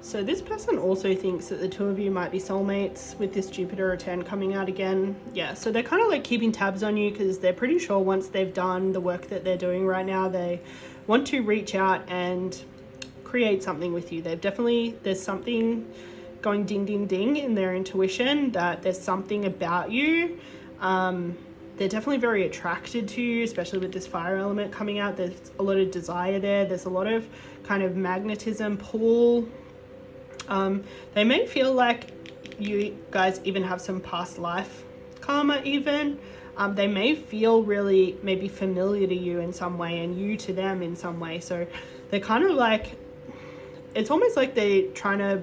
So this person also thinks that the two of you might be soulmates with this Jupiter return coming out again. Yeah, so they're kind of like keeping tabs on you because they're pretty sure once they've done the work that they're doing right now, they want to reach out and create something with you. There's something going ding, ding, ding in their intuition that there's something about you. They're definitely very attracted to you, especially with this fire element coming out. There's a lot of desire there. There's a lot of kind of magnetism, pull. They may feel like you guys even have some past life karma even. They may feel really maybe familiar to you in some way and you to them in some way. So they're kind of like, it's almost like they're trying to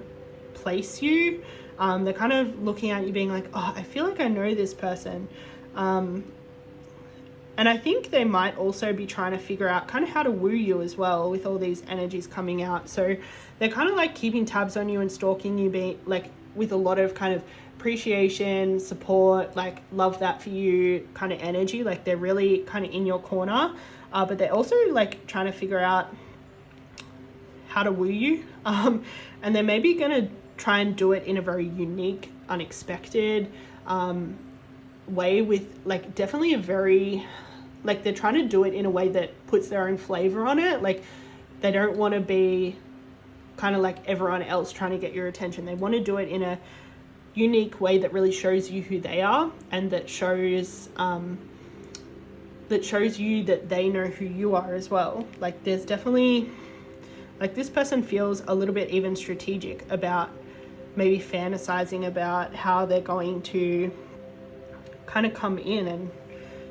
place you. They're kind of looking at you being like, oh, I feel like I know this person. And I think they might also be trying to figure out kind of how to woo you as well with all these energies coming out. So they're kind of like keeping tabs on you and stalking you, being like with a lot of kind of appreciation, support, like love that for you kind of energy. Like they're really kind of in your corner, but they're also like trying to figure out how to woo you. And they're maybe going to try and do it in a very unique, unexpected way, with like definitely a very, like they're trying to do it in a way that puts their own flavor on it. Like they don't want to be kind of like everyone else trying to get your attention. They want to do it in a unique way that really shows you who they are, and that shows you that they know who you are as well. Like there's definitely, like this person feels a little bit even strategic about maybe fantasizing about how they're going to kind of come in and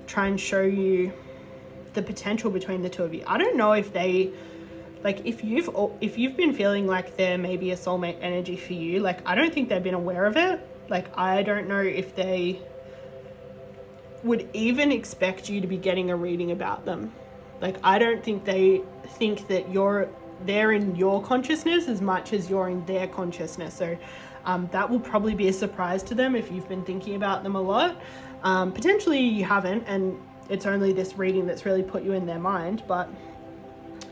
try and show you the potential between the two of you. I don't know if they, like if you've been feeling like there may be a soulmate energy for you, like I don't think they've been aware of it. Like I don't know if they would even expect you to be getting a reading about them. Like I don't think they think that they're in your consciousness as much as you're in their consciousness. So that will probably be a surprise to them if you've been thinking about them a lot. Potentially you haven't, and it's only this reading that's really put you in their mind. But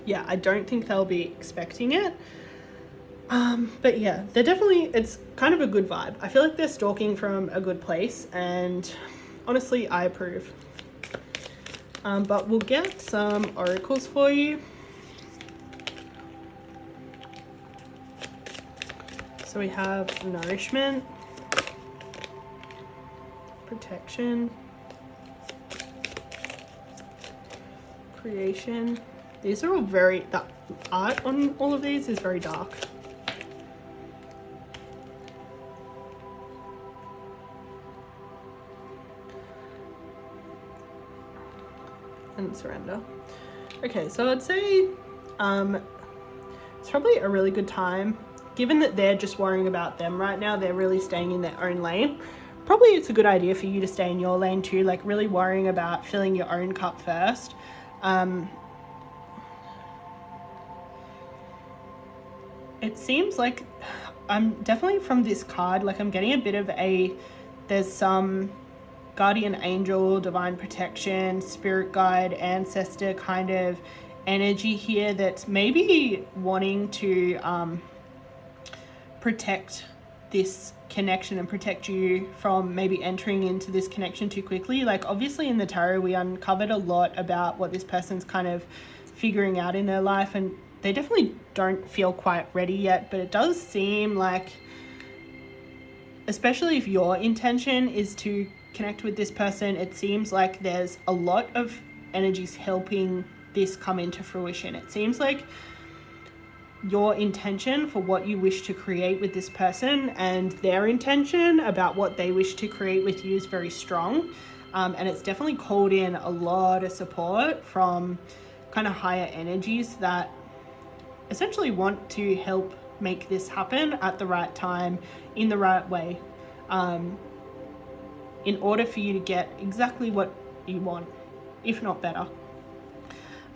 yeah, I don't think they'll be expecting it. But yeah, they're definitely, it's kind of a good vibe. I feel like they're stalking from a good place, and honestly, I approve. But we'll get some oracles for you. So we have nourishment, protection, creation. These are all very, the art on all of these is very dark. And surrender. Okay, so I'd say it's probably a really good time, given that they're just worrying about them right now, they're really staying in their own lane. Probably it's a good idea for you to stay in your lane too, like really worrying about filling your own cup first. It seems like I'm definitely, from this card, like I'm getting a bit of there's some guardian angel, divine protection, spirit guide, ancestor kind of energy here that's maybe wanting to protect this connection and protect you from maybe entering into this connection too quickly. Like obviously in the tarot we uncovered a lot about what this person's kind of figuring out in their life, and they definitely don't feel quite ready yet, but it does seem like, especially if your intention is to connect with this person, it seems like there's a lot of energies helping this come into fruition. It seems like your intention for what you wish to create with this person and their intention about what they wish to create with you is very strong. And it's definitely called in a lot of support from kind of higher energies that essentially want to help make this happen at the right time, in the right way, in order for you to get exactly what you want, if not better.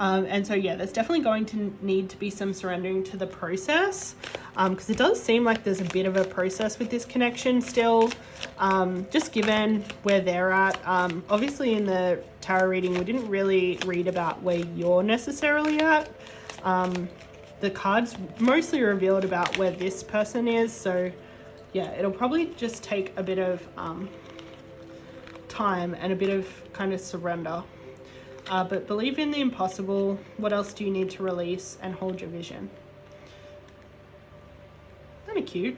And so yeah, there's definitely going to need to be some surrendering to the process, because it does seem like there's a bit of a process with this connection still, just given where they're at. Obviously in the tarot reading we didn't really read about where you're necessarily at. The cards mostly revealed about where this person is, so yeah, it'll probably just take a bit of time and a bit of kind of surrender. But believe in the impossible. What else do you need to release? And hold your vision. Kind of cute.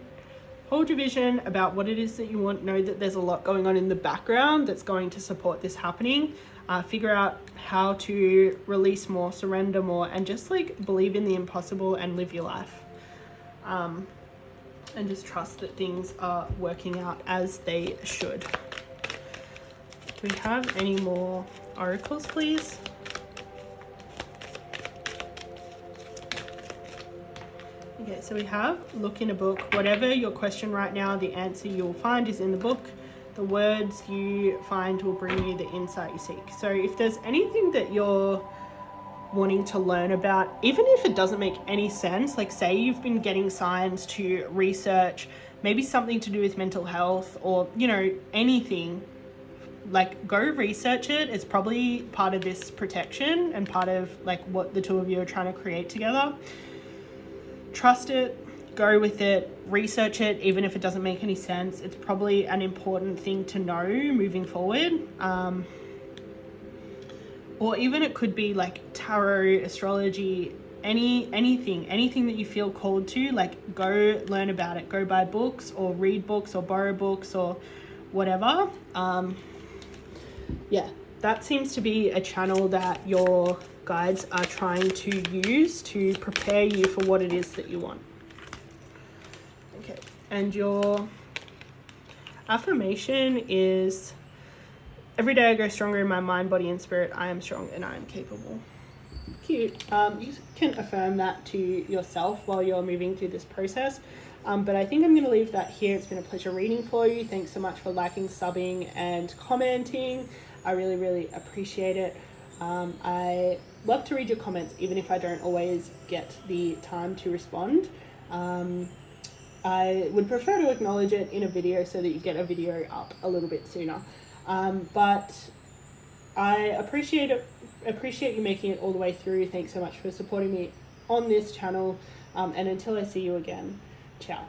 Hold your vision about what it is that you want. Know that there's a lot going on in the background that's going to support this happening. Figure out how to release more, surrender more, and just like believe in the impossible and live your life. And just trust that things are working out as they should. Do we have any more oracles, please? Okay, so we have look in a book. Whatever your question right now, the answer you will find is in the book. The words you find will bring you the insight you seek. So if there's anything that you're wanting to learn about, even if it doesn't make any sense, like say you've been getting signs to research, maybe something to do with mental health or, you know, anything, like go research it. It's probably part of this protection and part of like what the two of you are trying to create together. trust it, go with it, research it, even if it doesn't make any sense. It's probably an important thing to know moving forward. Or even it could be like tarot, astrology, anything that you feel called to, like go learn about it, go buy books or read books or borrow books or whatever. Yeah, that seems to be a channel that your guides are trying to use to prepare you for what it is that you want. Okay, and your affirmation is, every day I go stronger in my mind, body, and spirit. I am strong and I am capable. Cute. You can affirm that to yourself while you're moving through this process. But I think I'm going to leave that here. It's been a pleasure reading for you. Thanks so much for liking, subbing, and commenting. I really, really appreciate it. I love to read your comments, even if I don't always get the time to respond. I would prefer to acknowledge it in a video so that you get a video up a little bit sooner. But I appreciate you making it all the way through. Thanks so much for supporting me on this channel. And until I see you again, ciao.